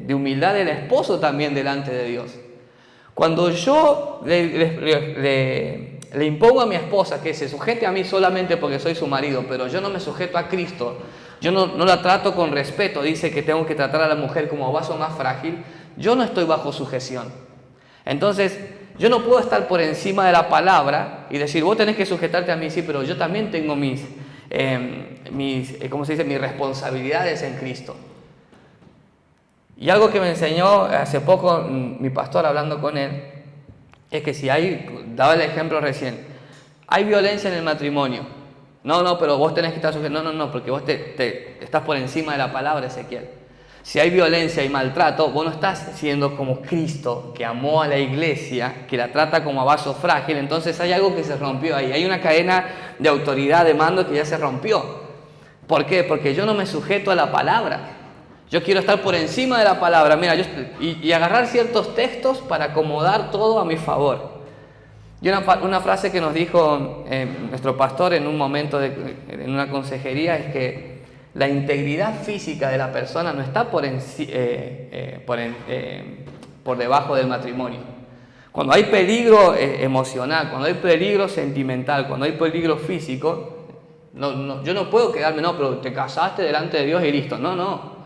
humildad del esposo también delante de Dios. Cuando yo le impongo a mi esposa que se sujete a mí solamente porque soy su marido, pero yo no me sujeto a Cristo, yo no la trato con respeto, dice que tengo que tratar a la mujer como vaso más frágil, yo no estoy bajo sujeción. Entonces, yo no puedo estar por encima de la palabra y decir, vos tenés que sujetarte a mí, sí, pero yo también tengo mis responsabilidades en Cristo. Y algo que me enseñó hace poco mi pastor hablando con él, es que si daba el ejemplo recién, hay violencia en el matrimonio. No, pero vos tenés que estar sujeto. No, porque vos te estás por encima de la palabra, Ezequiel. Si hay violencia y maltrato, vos no estás siendo como Cristo, que amó a la iglesia, que la trata como a vaso frágil. Entonces hay algo que se rompió ahí. Hay una cadena de autoridad, de mando que ya se rompió. ¿Por qué? Porque yo no me sujeto a la palabra. Yo quiero estar por encima de la palabra. Mira, y agarrar ciertos textos para acomodar todo a mi favor. Y una frase que nos dijo nuestro pastor en un momento en una consejería es que la integridad física de la persona no está por debajo del matrimonio. Cuando hay peligro emocional, cuando hay peligro sentimental, cuando hay peligro físico, yo no puedo quedarme, no, pero te casaste delante de Dios y listo. No,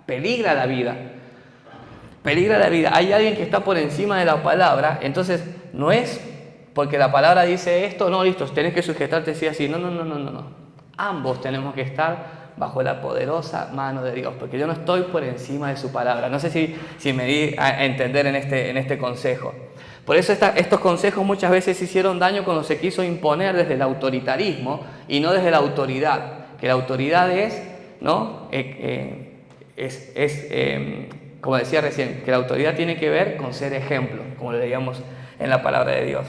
peligra la vida. Peligra la vida. Hay alguien que está por encima de la palabra, entonces no es porque la palabra dice esto, no, listo, tenés que sujetarte así. No. Ambos tenemos que estar bajo la poderosa mano de Dios, porque yo no estoy por encima de su palabra. No sé si me di a entender en este consejo. Por eso estos consejos muchas veces hicieron daño cuando se quiso imponer desde el autoritarismo y no desde la autoridad, que la autoridad es, ¿no? Como decía recién, que la autoridad tiene que ver con ser ejemplo, como lo leíamos en la palabra de Dios.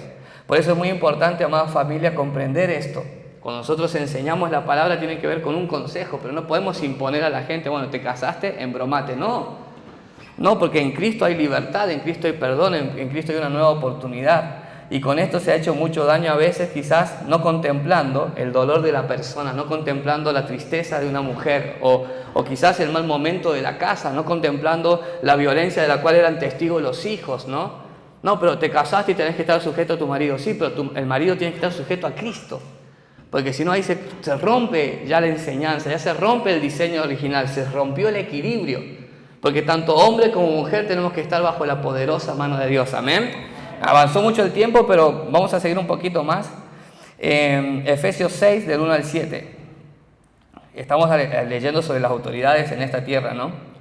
Por eso es muy importante, amada familia, comprender esto. Cuando nosotros enseñamos la palabra tiene que ver con un consejo, pero no podemos imponer a la gente, bueno, te casaste, embromate. No, porque en Cristo hay libertad, en Cristo hay perdón, en Cristo hay una nueva oportunidad. Y con esto se ha hecho mucho daño a veces, quizás no contemplando el dolor de la persona, no contemplando la tristeza de una mujer, o quizás el mal momento de la casa, no contemplando la violencia de la cual eran testigos los hijos, ¿no? No, pero te casaste y tenés que estar sujeto a tu marido. Sí, pero el marido tiene que estar sujeto a Cristo. Porque si no, ahí se rompe ya la enseñanza, ya se rompe el diseño original, se rompió el equilibrio. Porque tanto hombre como mujer tenemos que estar bajo la poderosa mano de Dios. Amén. Avanzó mucho el tiempo, pero vamos a seguir un poquito más. Efesios 6, del 1 al 7. Estamos leyendo sobre las autoridades en esta tierra, ¿no?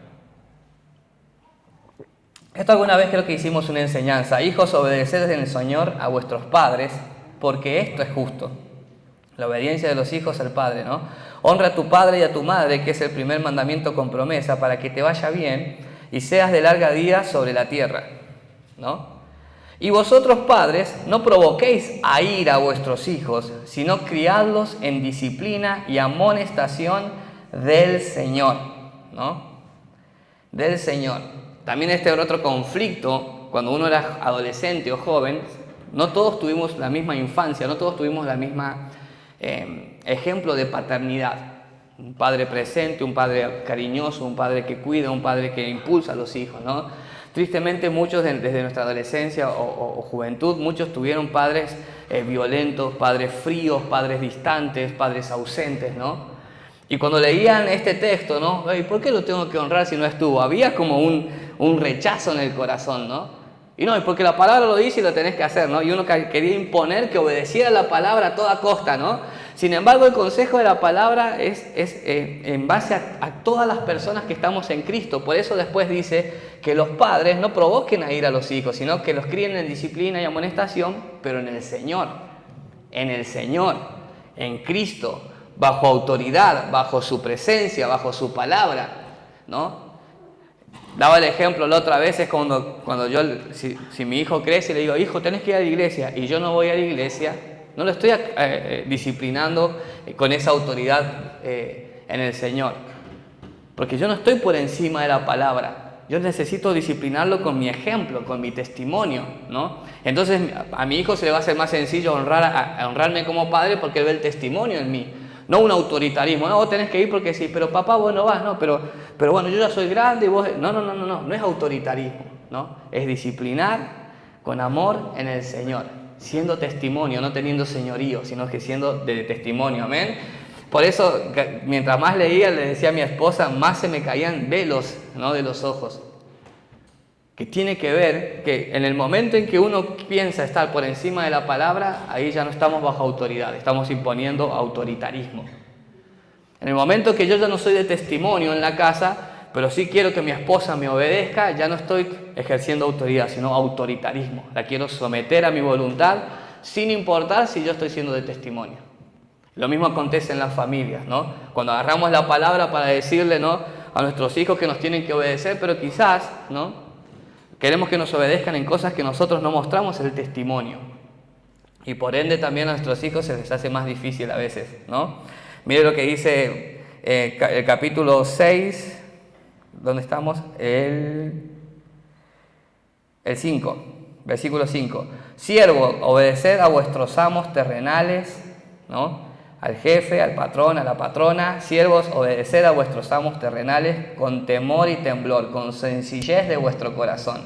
Esto alguna vez creo que hicimos una enseñanza. Hijos, obedeced en el Señor a vuestros padres, porque esto es justo. La obediencia de los hijos al Padre, ¿no? Honra a tu padre y a tu madre, que es el primer mandamiento con promesa, para que te vaya bien y seas de larga vida sobre la tierra, ¿no? Y vosotros, padres, no provoquéis a ira a vuestros hijos, sino criadlos en disciplina y amonestación del Señor, ¿no? Del Señor. También este era otro conflicto, cuando uno era adolescente o joven, no todos tuvimos la misma infancia, no todos tuvimos la misma ejemplo de paternidad. Un padre presente, un padre cariñoso, un padre que cuida, un padre que impulsa a los hijos, ¿no? Tristemente muchos desde nuestra adolescencia o juventud, muchos tuvieron padres violentos, padres fríos, padres distantes, padres ausentes, ¿no? Y cuando leían este texto, ¿no? ¿Y por qué lo tengo que honrar si no estuvo? Había como un rechazo en el corazón, ¿no? Y no, es porque la palabra lo dice y lo tenés que hacer, ¿no? Y uno quería imponer que obedeciera la palabra a toda costa, ¿no? Sin embargo, el consejo de la palabra es en base a todas las personas que estamos en Cristo. Por eso después dice que los padres no provoquen a ir a los hijos, sino que los críen en disciplina y amonestación, pero en el Señor, en Cristo, bajo autoridad, bajo su presencia, bajo su palabra, ¿no? Daba el ejemplo la otra vez, es cuando yo, si mi hijo crece y le digo, hijo, tenés que ir a la iglesia, y yo no voy a la iglesia, no lo estoy disciplinando con esa autoridad en el Señor. Porque yo no estoy por encima de la palabra, yo necesito disciplinarlo con mi ejemplo, con mi testimonio, ¿no? Entonces a mi hijo se le va a hacer más sencillo honrarme como padre porque él ve el testimonio en mí. No un autoritarismo, no, vos tenés que ir porque sí, pero papá vos no vas, no, pero bueno, yo ya soy grande y vos... No es autoritarismo, ¿no? Es disciplinar con amor en el Señor, siendo testimonio, no teniendo señorío, sino que siendo de testimonio, amén. Por eso, mientras más leía, le decía a mi esposa, más se me caían velos, ¿no? De los ojos. Que tiene que ver que en el momento en que uno piensa estar por encima de la palabra, ahí ya no estamos bajo autoridad, estamos imponiendo autoritarismo. En el momento que yo ya no soy de testimonio en la casa, pero sí quiero que mi esposa me obedezca, ya no estoy ejerciendo autoridad, sino autoritarismo. La quiero someter a mi voluntad, sin importar si yo estoy siendo de testimonio. Lo mismo acontece en las familias, ¿no? Cuando agarramos la palabra para decirle, ¿no?, a nuestros hijos que nos tienen que obedecer, pero quizás, ¿no?, queremos que nos obedezcan en cosas que nosotros no mostramos el testimonio. Y por ende también a nuestros hijos se les hace más difícil a veces, ¿no? Mire lo que dice el capítulo 6, ¿dónde estamos? El 5, versículo 5. Siervos, obedeced a vuestros amos terrenales, ¿no?, al jefe, al patrón, a la patrona. Siervos, obedeced a vuestros amos terrenales con temor y temblor, con sencillez de vuestro corazón.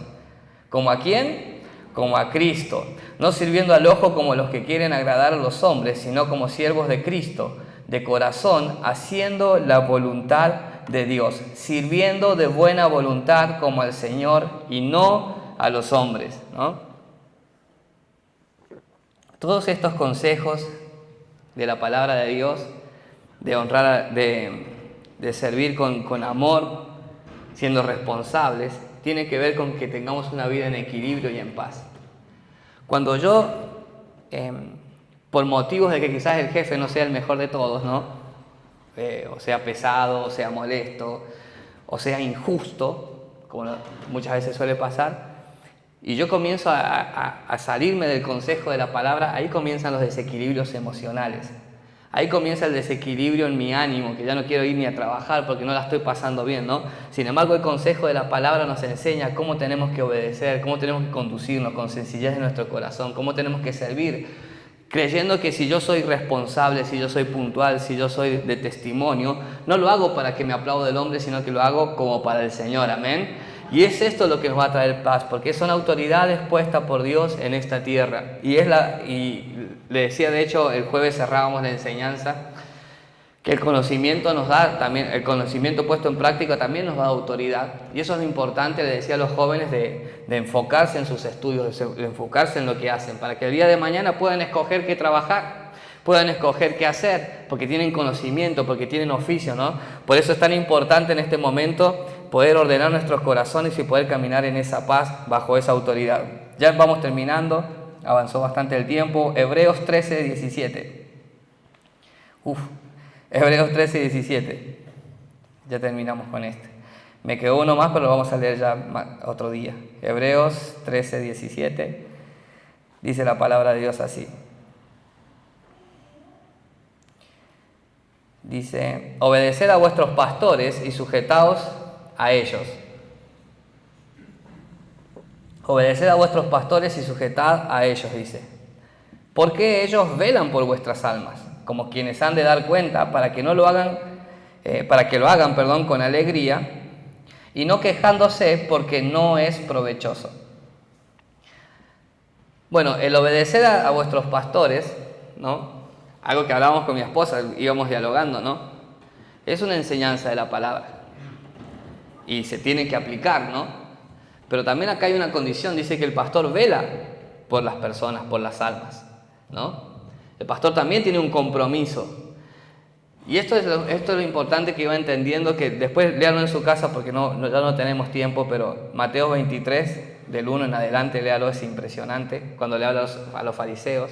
¿Como a quién? Como a Cristo, no sirviendo al ojo como los que quieren agradar a los hombres, sino como siervos de Cristo, de corazón, haciendo la voluntad de Dios, sirviendo de buena voluntad como al Señor y no a los hombres, ¿no? Todos estos consejos de la palabra de Dios, de honrar, de servir con amor, siendo responsables, tiene que ver con que tengamos una vida en equilibrio y en paz. Cuando yo, por motivos de que quizás el jefe no sea el mejor de todos, ¿no?, o sea pesado, o sea molesto, o sea injusto, como muchas veces suele pasar, y yo comienzo a salirme del consejo de la palabra, ahí comienzan los desequilibrios emocionales. Ahí comienza el desequilibrio en mi ánimo, que ya no quiero ir ni a trabajar porque no la estoy pasando bien, ¿no? Sin embargo, el consejo de la palabra nos enseña cómo tenemos que obedecer, cómo tenemos que conducirnos con sencillez de nuestro corazón, cómo tenemos que servir, creyendo que si yo soy responsable, si yo soy puntual, si yo soy de testimonio, no lo hago para que me aplaude el hombre, sino que lo hago como para el Señor, amén. Y es esto lo que nos va a traer paz, porque son autoridades puestas por Dios en esta tierra. Y le decía, de hecho, el jueves cerrábamos la enseñanza, que el conocimiento nos da también, el conocimiento puesto en práctica también nos da autoridad. Y eso es lo importante, le decía a los jóvenes, de enfocarse en sus estudios, de enfocarse en lo que hacen, para que el día de mañana puedan escoger qué trabajar, puedan escoger qué hacer, porque tienen conocimiento, porque tienen oficio, ¿no? Por eso es tan importante en este momento poder ordenar nuestros corazones y poder caminar en esa paz bajo esa autoridad. Ya vamos terminando, avanzó bastante el tiempo. Hebreos 13, 17. Hebreos 13, 17. Ya terminamos con este. Me quedó uno más, pero lo vamos a leer ya otro día. Hebreos 13, 17. Dice la palabra de Dios así. Dice, obedeced a vuestros pastores y sujetaos a ellos. Obedeced a vuestros pastores y sujetad a ellos, dice. Porque ellos velan por vuestras almas, como quienes han de dar cuenta, para que lo hagan con alegría y no quejándose, porque no es provechoso. Bueno, el obedecer a vuestros pastores, ¿no? Algo que hablábamos con mi esposa, íbamos dialogando, ¿no? Es una enseñanza de la palabra y se tiene que aplicar, ¿no? Pero también acá hay una condición, dice que el pastor vela por las personas, por las almas, ¿no? El pastor también tiene un compromiso. Y esto es lo importante que iba entendiendo, que después léanlo en su casa porque ya no tenemos tiempo, pero Mateo 23, del 1 en adelante, léalo, es impresionante, cuando le habla a los fariseos.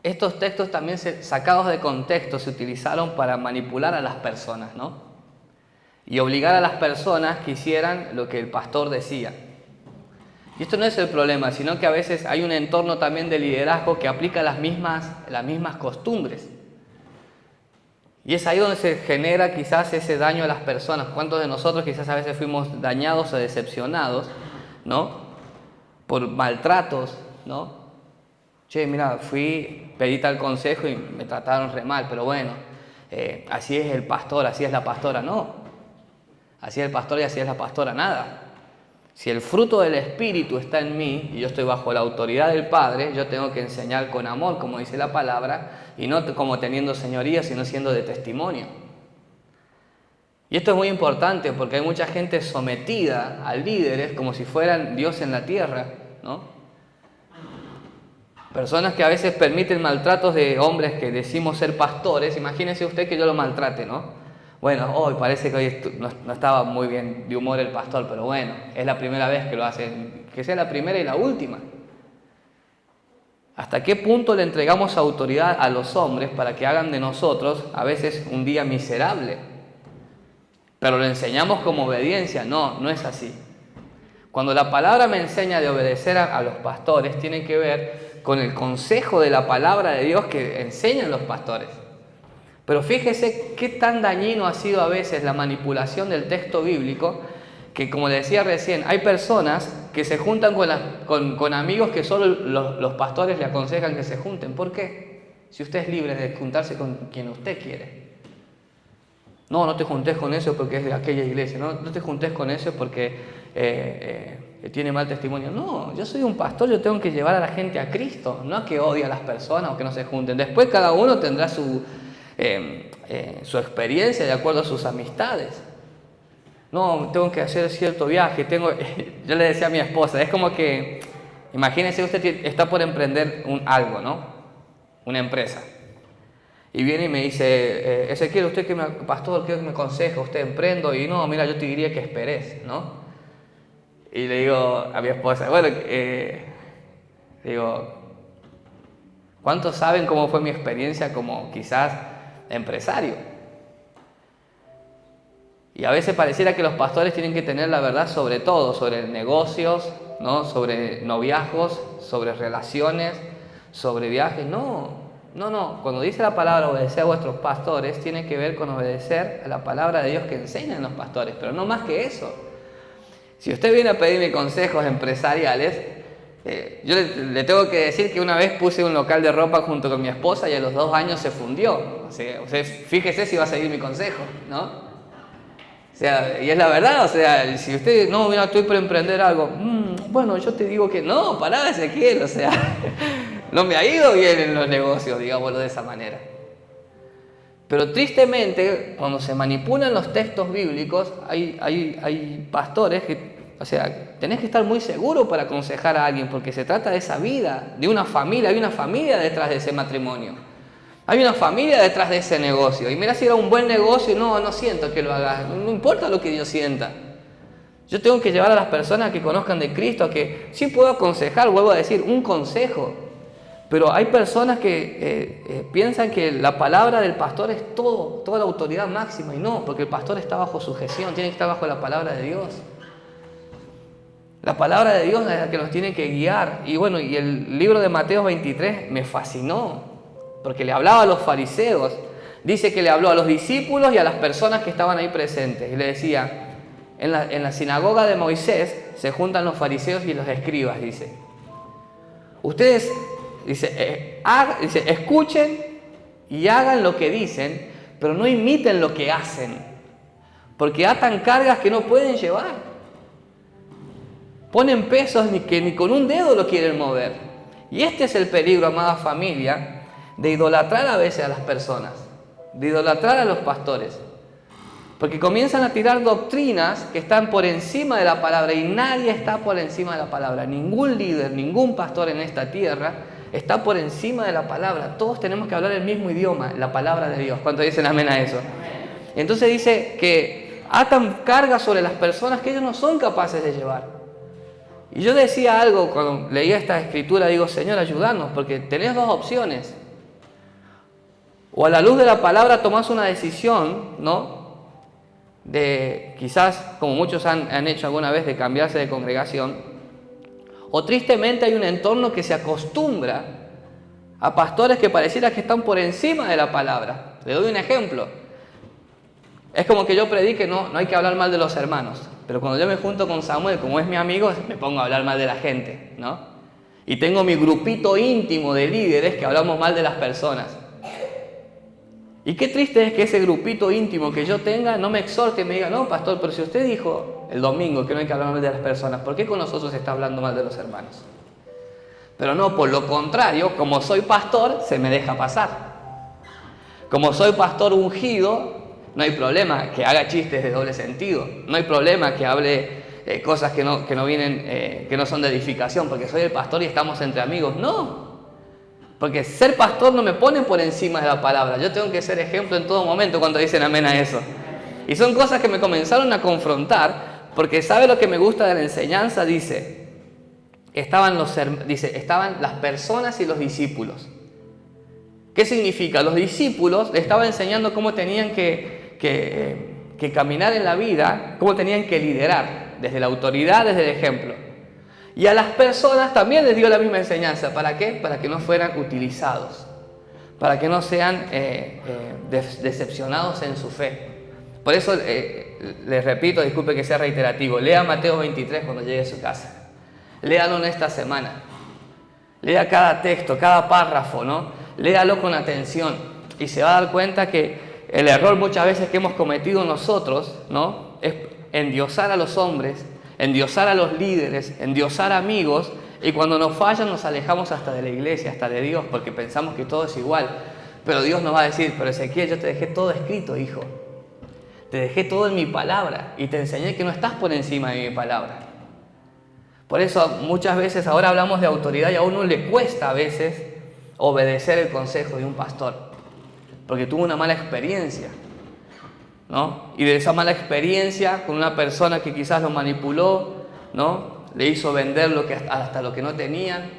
Estos textos también sacados de contexto se utilizaron para manipular a las personas, ¿no? Y obligar a las personas que hicieran lo que el pastor decía. Y esto no es el problema, sino que a veces hay un entorno también de liderazgo que aplica las mismas costumbres. Y es ahí donde se genera quizás ese daño a las personas. ¿Cuántos de nosotros quizás a veces fuimos dañados o decepcionados, ¿no? Por maltratos, ¿no? Che, mira, pedí tal consejo y me trataron re mal, pero bueno, así es el pastor, así es la pastora. No, así es el pastor y así es la pastora, nada. Si el fruto del Espíritu está en mí y yo estoy bajo la autoridad del Padre, yo tengo que enseñar con amor, como dice la palabra, y no como teniendo señoría, sino siendo de testimonio. Y esto es muy importante porque hay mucha gente sometida a líderes como si fueran Dios en la tierra, ¿no? Personas que a veces permiten maltratos de hombres que decimos ser pastores. Imagínese usted que yo lo maltrate, ¿no? Bueno, hoy parece que hoy no estaba muy bien de humor el pastor, pero bueno, es la primera vez que lo hace. Que sea la primera y la última. ¿Hasta qué punto le entregamos autoridad a los hombres para que hagan de nosotros a veces un día miserable? Pero lo enseñamos como obediencia. No, no es así. Cuando la palabra me enseña de obedecer a los pastores, tiene que ver con el consejo de la palabra de Dios que enseñan los pastores. Pero fíjese qué tan dañino ha sido a veces la manipulación del texto bíblico, que como decía recién, hay personas que se juntan con amigos que solo los pastores le aconsejan que se junten. ¿Por qué? Si usted es libre de juntarse con quien usted quiere. No te juntes con eso porque es de aquella iglesia. No te juntes con eso porque tiene mal testimonio. No, yo soy un pastor, yo tengo que llevar a la gente a Cristo, no a que odie a las personas o que no se junten. Después cada uno tendrá su experiencia de acuerdo a sus amistades. No, tengo que hacer cierto viaje, yo le decía a mi esposa, es como que, imagínese usted está por emprender algo, ¿no? Una empresa. Y viene y me dice, Ezequiel, pastor, ¿qué me aconseja? ¿Usted emprendo? Y no, mira, yo te diría que esperes, ¿no? Y le digo a mi esposa, bueno, ¿cuántos saben cómo fue mi experiencia como quizás empresario? Y a veces pareciera que los pastores tienen que tener la verdad sobre todo, sobre negocios, ¿no? Sobre noviazgos, sobre relaciones, sobre viajes. No. Cuando dice la palabra obedecer a vuestros pastores, tiene que ver con obedecer a la palabra de Dios que enseñan los pastores, pero no más que eso. Si usted viene a pedirme consejos empresariales, Yo le tengo que decir que una vez puse un local de ropa junto con mi esposa y a los 2 años se fundió. O sea, fíjese si va a seguir mi consejo, ¿no? O sea, y es la verdad, o sea, si usted, no, mira, estoy por emprender algo, bueno, yo te digo que no, pará, Ezequiel, o sea, no me ha ido bien en los negocios, digámoslo de esa manera. Pero tristemente, cuando se manipulan los textos bíblicos, hay pastores que, o sea, tenés que estar muy seguro para aconsejar a alguien, porque se trata de esa vida, de una familia, hay una familia detrás de ese matrimonio. Hay una familia detrás de ese negocio. Y mira, si era un buen negocio, no siento que lo hagas, no importa lo que yo sienta. Yo tengo que llevar a las personas que conozcan de Cristo, a que sí puedo aconsejar, vuelvo a decir, un consejo. Pero hay personas que piensan que la palabra del pastor es todo, toda la autoridad máxima. Y no, porque el pastor está bajo sujeción, tiene que estar bajo la palabra de Dios. La palabra de Dios es la que nos tiene que guiar. Y bueno, y el libro de Mateo 23 me fascinó, porque le hablaba a los fariseos. Dice que le habló a los discípulos y a las personas que estaban ahí presentes. Y le decía, en la sinagoga de Moisés se juntan los fariseos y los escribas, dice. Ustedes, dice, escuchen y hagan lo que dicen, pero no imiten lo que hacen, porque atan cargas que no pueden llevar. Ponen pesos que ni con un dedo lo quieren mover. Y este es el peligro, amada familia, de idolatrar a veces a las personas, de idolatrar a los pastores. Porque comienzan a tirar doctrinas que están por encima de la palabra, y nadie está por encima de la palabra. Ningún líder, ningún pastor en esta tierra está por encima de la palabra. Todos tenemos que hablar el mismo idioma, la palabra de Dios. ¿Cuántos dicen amén a eso? Entonces dice que atan cargas sobre las personas que ellos no son capaces de llevar. Y yo decía algo cuando leía esta escritura, digo, Señor, ayúdanos, porque tenés 2 opciones. O a la luz de la palabra tomás una decisión, ¿no? De quizás, como muchos han hecho alguna vez, de cambiarse de congregación. O tristemente hay un entorno que se acostumbra a pastores que pareciera que están por encima de la palabra. Le doy un ejemplo. Es como que yo predique, no hay que hablar mal de los hermanos. Pero cuando yo me junto con Samuel, como es mi amigo, me pongo a hablar mal de la gente, ¿no? Y tengo mi grupito íntimo de líderes que hablamos mal de las personas. Y qué triste es que ese grupito íntimo que yo tenga no me exhorte y me diga, no, pastor, pero si usted dijo el domingo que no hay que hablar mal de las personas, ¿por qué con nosotros está hablando mal de los hermanos? Pero no, por lo contrario, como soy pastor, se me deja pasar. Como soy pastor ungido, no hay problema que haga chistes de doble sentido. No hay problema que hable cosas que no vienen, que no son de edificación, porque soy el pastor y estamos entre amigos. No, porque ser pastor no me pone por encima de la palabra. Yo tengo que ser ejemplo en todo momento cuando dicen amén a eso. Y son cosas que me comenzaron a confrontar, porque ¿sabe lo que me gusta de la enseñanza? Dice, estaban las personas y los discípulos. ¿Qué significa? Los discípulos le estaban enseñando cómo tenían que caminar en la vida, cómo tenían que liderar, desde la autoridad, desde el ejemplo. Y a las personas también les dio la misma enseñanza. ¿Para qué? Para que no fueran utilizados, para que no sean decepcionados en su fe. Por eso les repito, disculpe que sea reiterativo, lea Mateo 23 cuando llegue a su casa. Léalo en esta semana. Lea cada texto, cada párrafo, ¿no? Léalo con atención y se va a dar cuenta que el error muchas veces que hemos cometido nosotros, ¿no? Es endiosar a los hombres, endiosar a los líderes, endiosar amigos, y cuando nos fallan nos alejamos hasta de la iglesia, hasta de Dios, porque pensamos que todo es igual. Pero Dios nos va a decir, pero Ezequiel, yo te dejé todo escrito, hijo. Te dejé todo en mi palabra y te enseñé que no estás por encima de mi palabra. Por eso muchas veces ahora hablamos de autoridad y a uno le cuesta a veces obedecer el consejo de un pastor, porque tuvo una mala experiencia, ¿no? Y de esa mala experiencia con una persona que quizás lo manipuló, ¿no? Le hizo vender hasta lo que no tenían,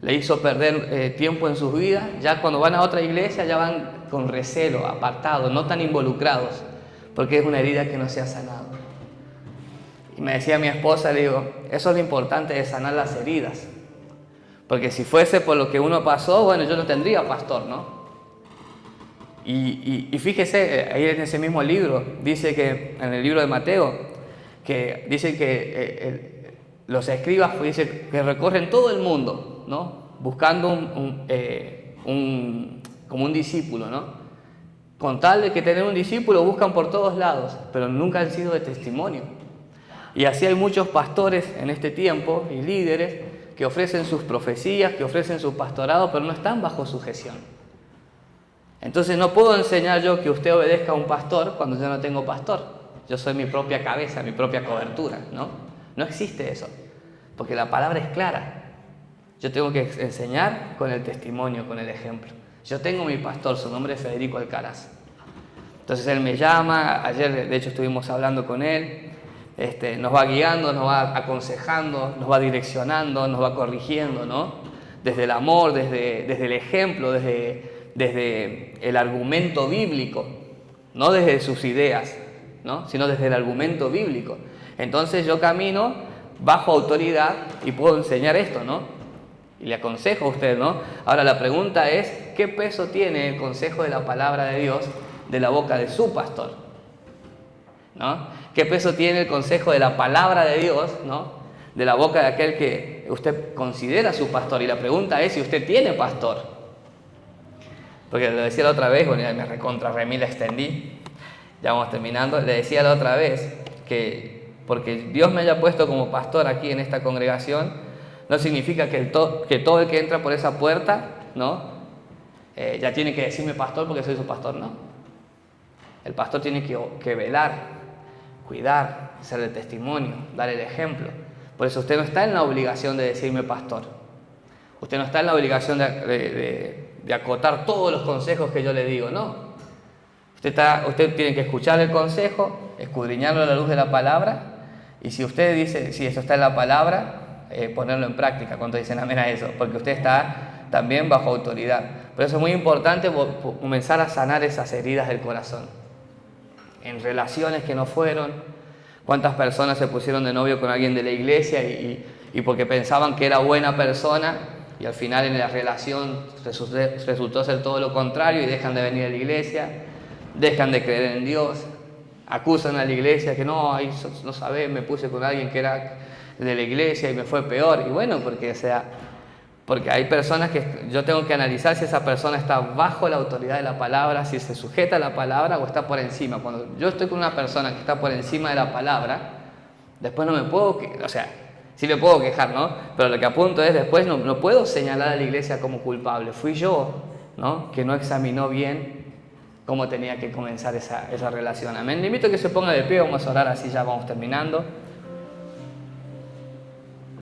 le hizo perder tiempo en sus vidas. Ya cuando van a otra iglesia ya van con recelo, apartados, no tan involucrados, porque es una herida que no se ha sanado. Y me decía mi esposa, le digo, eso es lo importante de sanar las heridas. Porque si fuese por lo que uno pasó, bueno, yo no tendría pastor, ¿no? Y fíjese, ahí en ese mismo libro, dice que, en el libro de Mateo, que dice que los escribas dice que recorren todo el mundo, ¿no? Buscando como un discípulo, ¿no? Con tal de que tener un discípulo buscan por todos lados, pero nunca han sido de testimonio. Y así hay muchos pastores en este tiempo y líderes que ofrecen sus profecías, que ofrecen su pastorado, pero no están bajo sujeción. Entonces no puedo enseñar yo que usted obedezca a un pastor cuando yo no tengo pastor. Yo soy mi propia cabeza, mi propia cobertura, ¿no? No existe eso, porque la palabra es clara. Yo tengo que enseñar con el testimonio, con el ejemplo. Yo tengo mi pastor, su nombre es Federico Alcaraz. Entonces él me llama, ayer de hecho estuvimos hablando con él, nos va guiando, nos va aconsejando, nos va direccionando, nos va corrigiendo, ¿no? Desde el amor, desde el ejemplo, desde el argumento bíblico, no desde sus ideas, ¿no? Sino desde el argumento bíblico. Entonces yo camino bajo autoridad y puedo enseñar esto, ¿no? Y le aconsejo a usted, ¿no? Ahora la pregunta es, ¿qué peso tiene el consejo de la palabra de Dios de la boca de su pastor? ¿No? ¿Qué peso tiene el consejo de la palabra de Dios, ¿no? De la boca de aquel que usted considera su pastor? Y la pregunta es si usted tiene pastor. Porque le decía la otra vez, bueno, ya me remil extendí, ya vamos terminando, le decía la otra vez que porque Dios me haya puesto como pastor aquí en esta congregación, no significa que todo el que entra por esa puerta, ¿no? Ya tiene que decirme pastor porque soy su pastor, no. El pastor tiene que velar, cuidar, ser de testimonio, dar el ejemplo. Por eso usted no está en la obligación de decirme pastor. Usted no está en la obligación de acotar todos los consejos que yo le digo, no. Usted tiene que escuchar el consejo, escudriñarlo a la luz de la palabra, y si usted dice, si eso está en la palabra, ponerlo en práctica. ¿Cuántos dicen amén a eso? Porque usted está también bajo autoridad. Por eso es muy importante comenzar a sanar esas heridas del corazón. En relaciones que no fueron, cuántas personas se pusieron de novio con alguien de la iglesia y porque pensaban que era buena persona y al final en la relación resultó ser todo lo contrario y dejan de venir a la iglesia, dejan de creer en Dios, acusan a la iglesia que no sabés, me puse con alguien que era de la iglesia y me fue peor. Y bueno, porque hay personas que yo tengo que analizar si esa persona está bajo la autoridad de la palabra, si se sujeta a la palabra o está por encima. Cuando yo estoy con una persona que está por encima de la palabra, después no me puedo, sí me puedo quejar, ¿no? Pero lo que apunto es, después no puedo señalar a la iglesia como culpable. Fui yo, ¿no? Que no examinó bien cómo tenía que comenzar esa relación. Amén. Le invito a que se ponga de pie, vamos a orar, así ya vamos terminando.